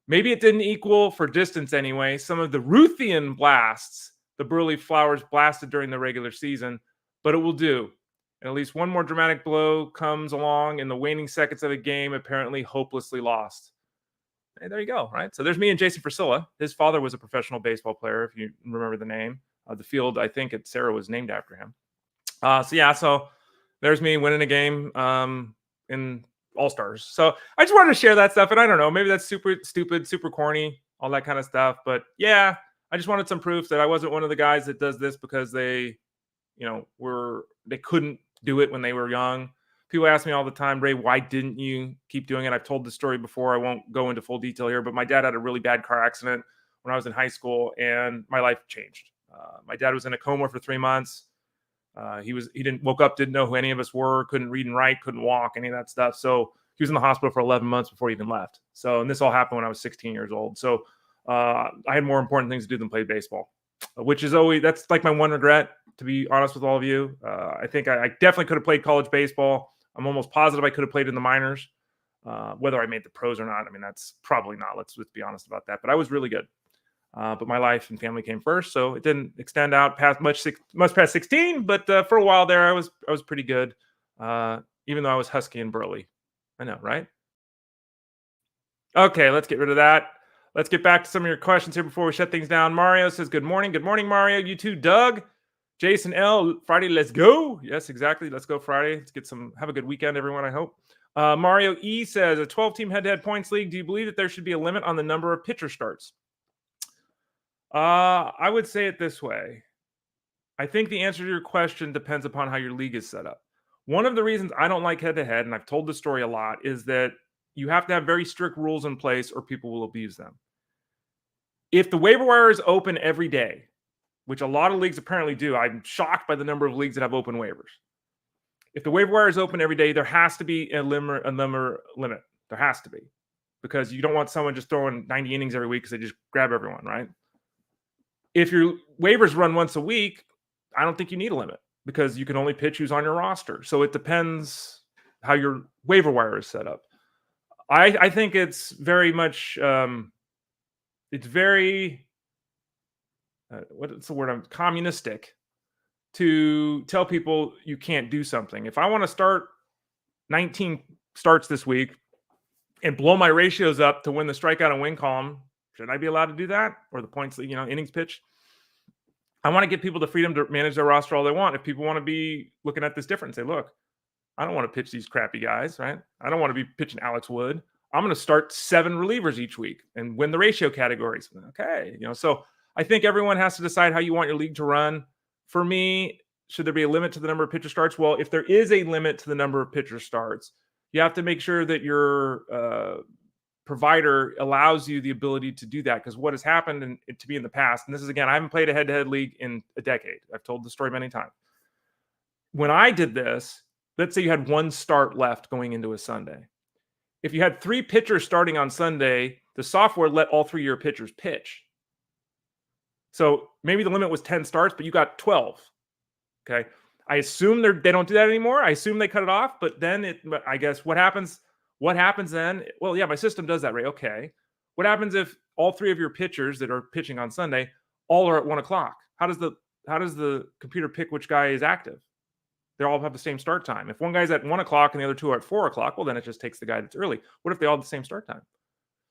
Maybe it didn't equal, for distance anyway, some of the Ruthian blasts the Burley Flowers blasted during the regular season, but it will do. And at least one more dramatic blow comes along in the waning seconds of a game apparently hopelessly lost. Hey, there you go, right? So there's me and Jason Priscilla. His father was a professional baseball player, if you remember the name. The field, I think, at Sarah was named after him. So there's me winning a game in All-Stars. So I just wanted to share that stuff. And I don't know, maybe that's super stupid, super corny, all that kind of stuff. But yeah, I just wanted some proof that I wasn't one of the guys that does this because they couldn't do it when they were young. People ask me all the time, Ray, why didn't you keep doing it? I've told the story before. I won't go into full detail here, but my dad had a really bad car accident when I was in high school, and my life changed. My dad was in a coma for 3 months. He didn't woke up, didn't know who any of us were, couldn't read and write, couldn't walk, any of that stuff. So he was in the hospital for 11 months before he even left. So, and this all happened when I was 16 years old. So I had more important things to do than play baseball, which is that's like my one regret, to be honest with all of you. I think I definitely could have played college baseball. I'm almost positive I could have played in the minors. Whether I made the pros or not, I mean, that's probably not. Let's be honest about that. But I was really good. But my life and family came first, so it didn't extend out past much past 16. But for a while there, I was pretty good, even though I was husky and burly. I know, right? Okay, let's get rid of that. Let's get back to some of your questions here before we shut things down. Mario says, "Good morning, Mario. You too, Doug, Jason L. Friday, let's go. Yes, exactly. Let's go Friday. Let's have a good weekend, everyone. I hope." Mario E says, "A 12-team head-to-head points league. Do you believe that there should be a limit on the number of pitcher starts?" I would say it this way. I think the answer to your question depends upon how your league is set up. One of the reasons I don't like head-to-head, and I've told this story a lot, is that you have to have very strict rules in place or people will abuse them. If the waiver wire is open every day, which a lot of leagues apparently do, I'm shocked by the number of leagues that have open waivers. If the waiver wire is open every day, there has to be a limit. There has to be. Because you don't want someone just throwing 90 innings every week because they just grab everyone, right? If your waivers run once a week, I don't think you need a limit because you can only pitch who's on your roster. So it depends how your waiver wire is set up. I think it's very much, it's very, what's the word? Communistic to tell people you can't do something. If I want to start 19 starts this week and blow my ratios up to win the strikeout and win column, should I be allowed to do that? Or the points, innings pitched? I want to give people the freedom to manage their roster all they want. If people want to be looking at this different and say, look, I don't want to pitch these crappy guys, right? I don't want to be pitching Alex Wood. I'm going to start 7 relievers each week and win the ratio categories. Okay. So I think everyone has to decide how you want your league to run. For me, should there be a limit to the number of pitcher starts? Well, if there is a limit to the number of pitcher starts, you have to make sure that your provider allows you the ability to do that. Because what has happened to me in the past, and this is, again, I haven't played a head-to-head league in a decade. I've told the story many times. When I did this, let's say you had 1 start left going into a Sunday. If you had 3 pitchers starting on Sunday, the software let all 3 of your pitchers pitch. So maybe the limit was 10 starts, but you got 12. Okay. I assume they don't do that anymore. I assume they cut it off, but then I guess what happens then? Well, yeah, my system does that, right? Okay. What happens if all 3 of your pitchers that are pitching on Sunday all are at 1 o'clock. How does the computer pick which guy is active? They all have the same start time. If one guy's at 1 o'clock and the other two are at 4 o'clock, well, then it just takes the guy that's early. What if they all have the same start time?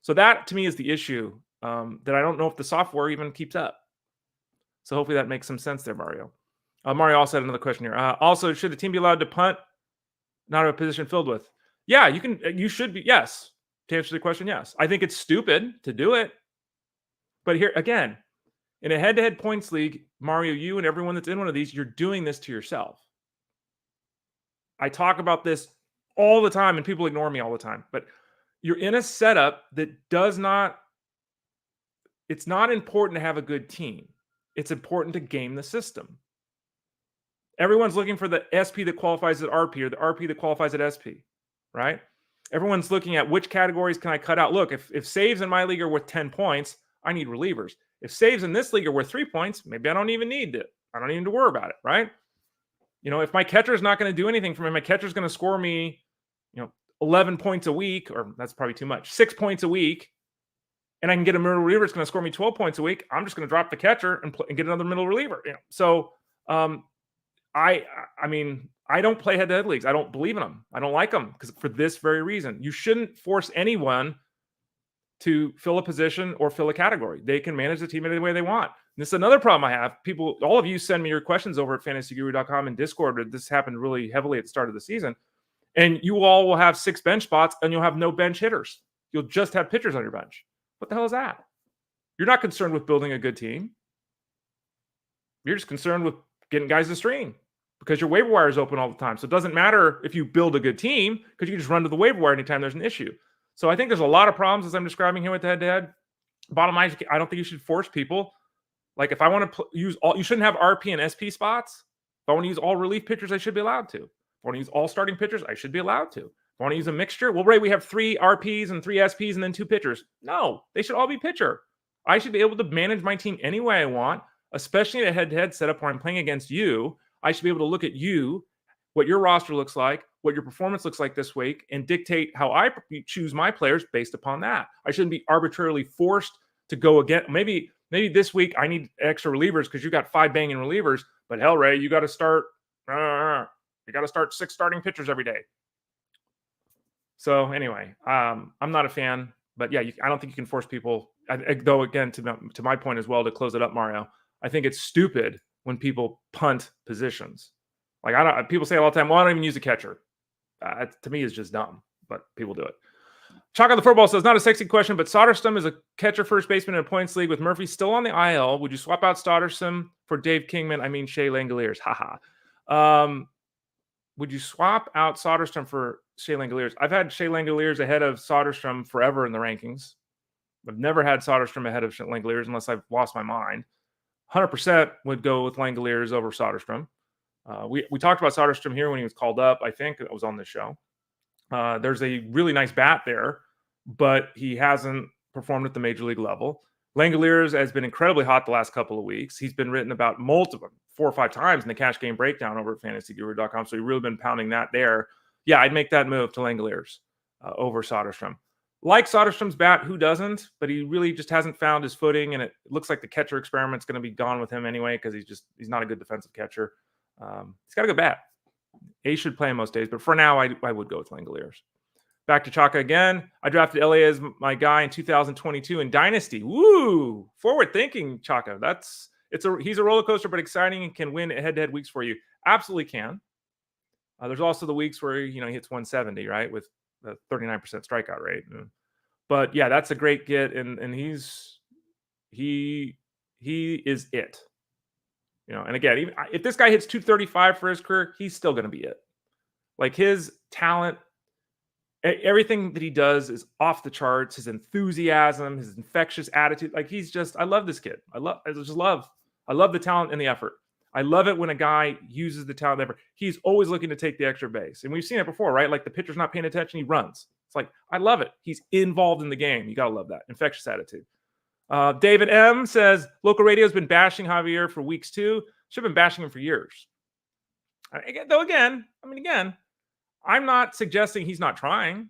So that, to me, is the issue that I don't know if the software even keeps up. So hopefully that makes some sense there, Mario. Mario also had another question here. Also, should the team be allowed to punt? Not a position filled with. Yeah, you should be. Yes. To answer the question, yes. I think it's stupid to do it. But here, again, in a head-to-head points league, Mario, you and everyone that's in one of these, you're doing this to yourself. I talk about this all the time, and people ignore me all the time. But you're in a setup that it's not important to have a good team. It's important to game the system. Everyone's looking for the SP that qualifies at RP or the RP that qualifies at SP, right? Everyone's looking at which categories can I cut out. Look, if saves in my league are worth 10 points, I need relievers. If saves in this league are worth 3 points, maybe I don't even need it. I don't even need to worry about it, right? If my catcher is not going to do anything for me, my catcher is going to score me, 11 points a week, or that's probably too much, 6 points a week, and I can get a middle reliever that's going to score me 12 points a week. I'm just going to drop the catcher and get another middle reliever. So I don't play head-to-head leagues. I don't believe in them. I don't like them because for this very reason. You shouldn't force anyone to fill a position or fill a category. They can manage the team any way they want. And this is another problem I have. All of you send me your questions over at fantasyguru.com and Discord. This happened really heavily at the start of the season. And you all will have 6 bench spots and you'll have no bench hitters. You'll just have pitchers on your bench. What the hell is that? You're not concerned with building a good team. You're just concerned with getting guys to stream because your waiver wire is open all the time. So it doesn't matter if you build a good team because you can just run to the waiver wire anytime there's an issue. So I think there's a lot of problems as I'm describing here with the head-to-head. Bottom line, I don't think you should force people. Like if I want to use all, you shouldn't have RP and SP spots. If I want to use all relief pitchers, I should be allowed to. If I want to use all starting pitchers, I should be allowed to. If I want to use a mixture, well, Ray, we have 3 RPs and 3 SPs and then 2 pitchers. No, they should all be pitcher. I should be able to manage my team any way I want, especially in a head-to-head setup where I'm playing against you. I should be able to look at you, what your roster looks like, what your performance looks like this week, and dictate how I choose my players based upon that. I shouldn't be arbitrarily forced to go again. Maybe this week I need extra relievers because you got 5 banging relievers, but hell, Ray, you got to start 6 starting pitchers every day. So anyway, I'm not a fan, but yeah, I don't think you can force people. Though again, to my point as well, to close it up, Mario, I think it's stupid when people punt positions. Like people say all the time, well, I don't even use a catcher. To me, is just dumb, but people do it. Chalk on the Football says, not a sexy question, but Soderstrom is a catcher first baseman in a points league with Murphy still on the IL. Would you swap out Soderstrom for Dave Kingman? I mean, Shea Langoliers. Haha. Would you swap out Soderstrom for Shea Langoliers? I've had Shea Langoliers ahead of Soderstrom forever in the rankings. I've never had Soderstrom ahead of Langoliers unless I've lost my mind. 100% would go with Langoliers over Soderstrom. We talked about Soderstrom here when he was called up. I think it was on this show. There's a really nice bat there, but he hasn't performed at the major league level. Langoliers has been incredibly hot the last couple of weeks. He's been written about multiple, 4 or 5 times in the cash game breakdown over at fantasyguru.com. So he's really been pounding that there. Yeah, I'd make that move to Langoliers over Soderstrom. Like Soderstrom's bat, who doesn't? But he really just hasn't found his footing, and it looks like the catcher experiment's going to be gone with him anyway because he's not a good defensive catcher. He's got a good bat. He should play him most days, but for now, I would go with Langoliers. Back to Chaka again. I drafted Elly as my guy in 2022 in Dynasty. Woo! Forward thinking, Chaka. He's a roller coaster, but exciting and can win head-to-head weeks for you. Absolutely can. There's also the weeks where he hits 170, right, with a 39% strikeout rate. But yeah, that's a great get, and he is it. And again, even if this guy hits 235 for his career, he's still going to be it. Like his talent, everything that he does is off the charts. His enthusiasm, his infectious attitude. Like I love this kid. I love the talent and the effort. I love it when a guy uses the talent and effort. He's always looking to take the extra base. And we've seen it before, right? Like the pitcher's not paying attention, he runs. It's like, I love it. He's involved in the game. You got to love that. Infectious attitude. David M says, local radio has been bashing Javier for weeks too. Should have been bashing him for years. Again, I'm not suggesting he's not trying.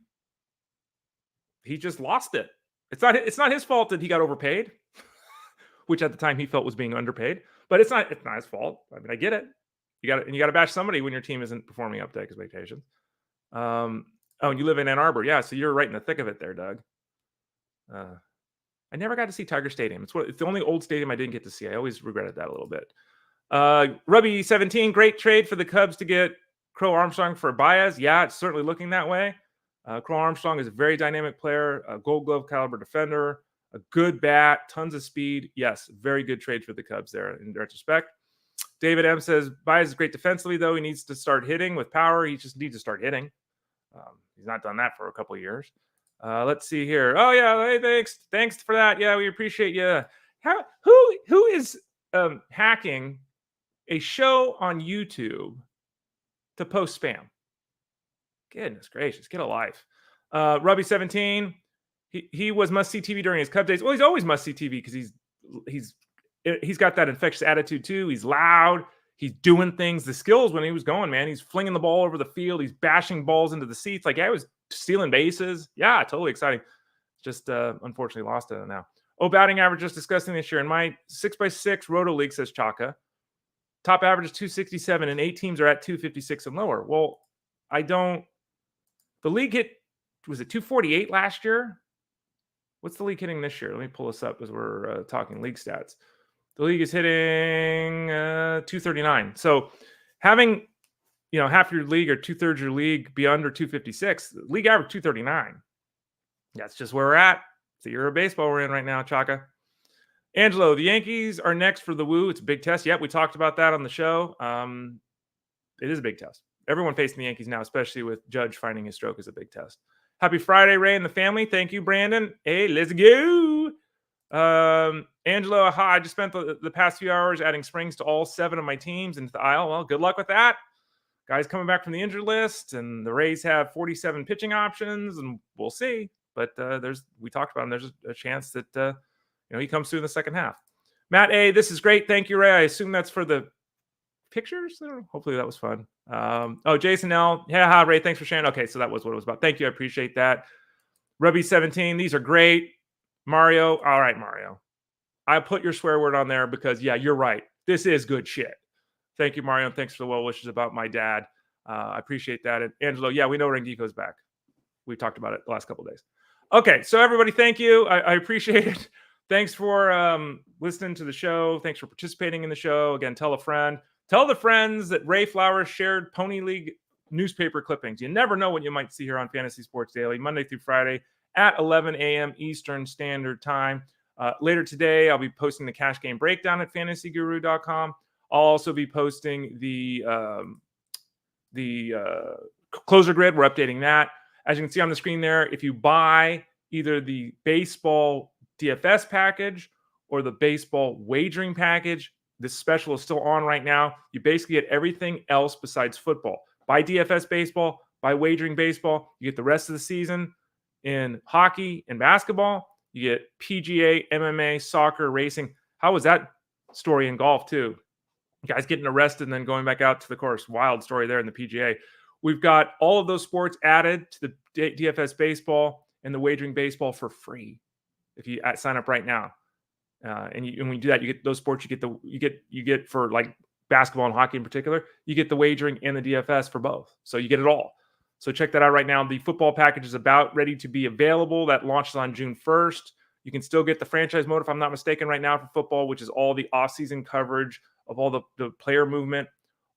He just lost it. It's not his fault that he got overpaid. which at the time he felt was being underpaid. But it's not his fault. I mean, I get it. You got to bash somebody when your team isn't performing up to expectations. And you live in Ann Arbor, yeah. So you're right in the thick of it there, Doug. I never got to see Tiger Stadium. It's the only old stadium I didn't get to see. I always regretted that a little bit. Rubby17, great trade for the Cubs to get Crow Armstrong for Baez. Yeah, it's certainly looking that way. Crow Armstrong is a very dynamic player, a Gold Glove caliber defender, a good bat, tons of speed. Yes, very good trade for the Cubs there in retrospect. David M says Baez is great defensively, though. He needs to start hitting with power. He just needs to start hitting. He's not done that for a couple of years. Let's see here. Oh yeah, hey, thanks for that. Yeah, we appreciate you. Who is hacking a show on YouTube to post spam? Goodness gracious, get a life. Rubby17, he was must-see TV during his Cub days. Well, he's always must-see TV because he's got that infectious attitude too. He's loud. He's doing things. The skills when he was going, man. He's flinging the ball over the field. He's bashing balls into the seats. Like, yeah, he was stealing bases. Yeah, totally exciting. Just unfortunately lost it now. Batting average just discussing this year. In my 6x6 Roto League, says Chaka, top average is 267 and 8 teams are at 256 and lower. Well, the league hit, was it 248 last year? What's the league hitting this year? Let me pull this up as we're talking league stats. The league is hitting 239. So having, half your league or 2/3 your league be under 256, the league average 239. That's just where we're at. It's the era of baseball we're in right now, Chaka. Angelo, the Yankees are next for the Woo. It's a big test. Yep, we talked about that on the show. It is a big test. Everyone facing the Yankees now, especially with Judge finding his stroke, is a big test. Happy Friday, Ray and the family. Thank you, Brandon. Hey, let's go. Angelo, I just spent the past few hours adding springs to all 7 of my teams into the aisle. Well, good luck with that. Guys coming back from the injured list, and the Rays have 47 pitching options, and we'll see. But we talked about him. There's a chance that he comes through in the second half. Matt A, this is great. Thank you, Ray. I assume that's for the pictures. Hopefully that was fun. Jason L, yeah, Ray, thanks for sharing. Okay, so that was what it was about. Thank you. I appreciate that. Rubby17, these are great. Mario, all right, Mario. I put your swear word on there because, yeah, you're right. This is good shit. Thank you, Mario, and thanks for the well wishes about my dad. I appreciate that. And Angelo, yeah, we know Rengifo's back. We talked about it the last couple of days. Okay, so everybody, thank you. I appreciate it. Thanks for listening to the show. Thanks for participating in the show. Again, tell a friend. Tell the friends that Ray Flowers shared Pony League newspaper clippings. You never know what you might see here on Fantasy Sports Daily, Monday through Friday at 11 a.m. Eastern Standard Time. Later today, I'll be posting the cash game breakdown at fantasyguru.com. I'll also be posting the closer grid. We're updating that. As you can see on the screen there, if you buy either the baseball DFS package or the baseball wagering package, this special is still on right now. You basically get everything else besides football. Buy DFS baseball, buy wagering baseball. You get the rest of the season in hockey and basketball. You get PGA, MMA, soccer, racing. How was that story in golf too? Guys getting arrested and then going back out to the course. Wild story there in the PGA. We've got all of those sports added to the DFS baseball and the wagering baseball for free if you sign up right now. And when you do that, you get those sports. You get for like basketball and hockey in particular. You get the wagering and the DFS for both, so you get it all. So check that out right now. The football package is about ready to be available. That launches on June 1st. You can still get the franchise mode, if I'm not mistaken, right now for football, which is all the off-season coverage of all the player movement,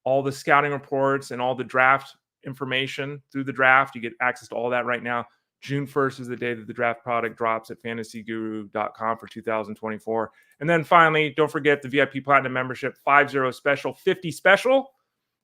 all the scouting reports, and all the draft information through the draft. You get access to all that right now. June 1st is the day that the draft product drops at fantasyguru.com for 2024. And then finally, don't forget the VIP Platinum membership, 50 special, 50 special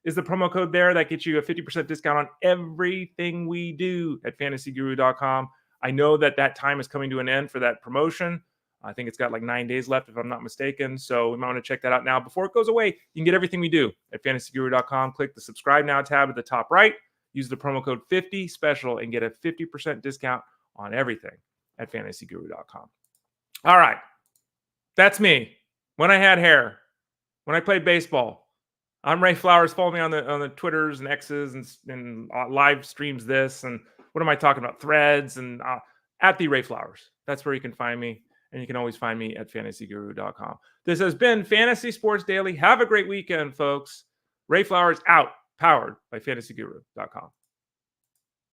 is the promo code there. That gets you a 50% discount on everything we do at fantasyguru.com. I know that time is coming to an end for that promotion. I think it's got like 9 days left, if I'm not mistaken. So we might want to check that out now. Before it goes away, you can get everything we do at fantasyguru.com. Click the subscribe now tab at the top right. Use the promo code 50 special and get a 50% discount on everything at fantasyguru.com. All right. That's me. When I had hair, when I played baseball. I'm Ray Flowers. Follow me on the Twitters and X's and live streams this. And what am I talking about? Threads and at the Ray Flowers. That's where you can find me. And you can always find me at fantasyguru.com. This has been Fantasy Sports Daily. Have a great weekend, folks. Ray Flowers out, powered by fantasyguru.com.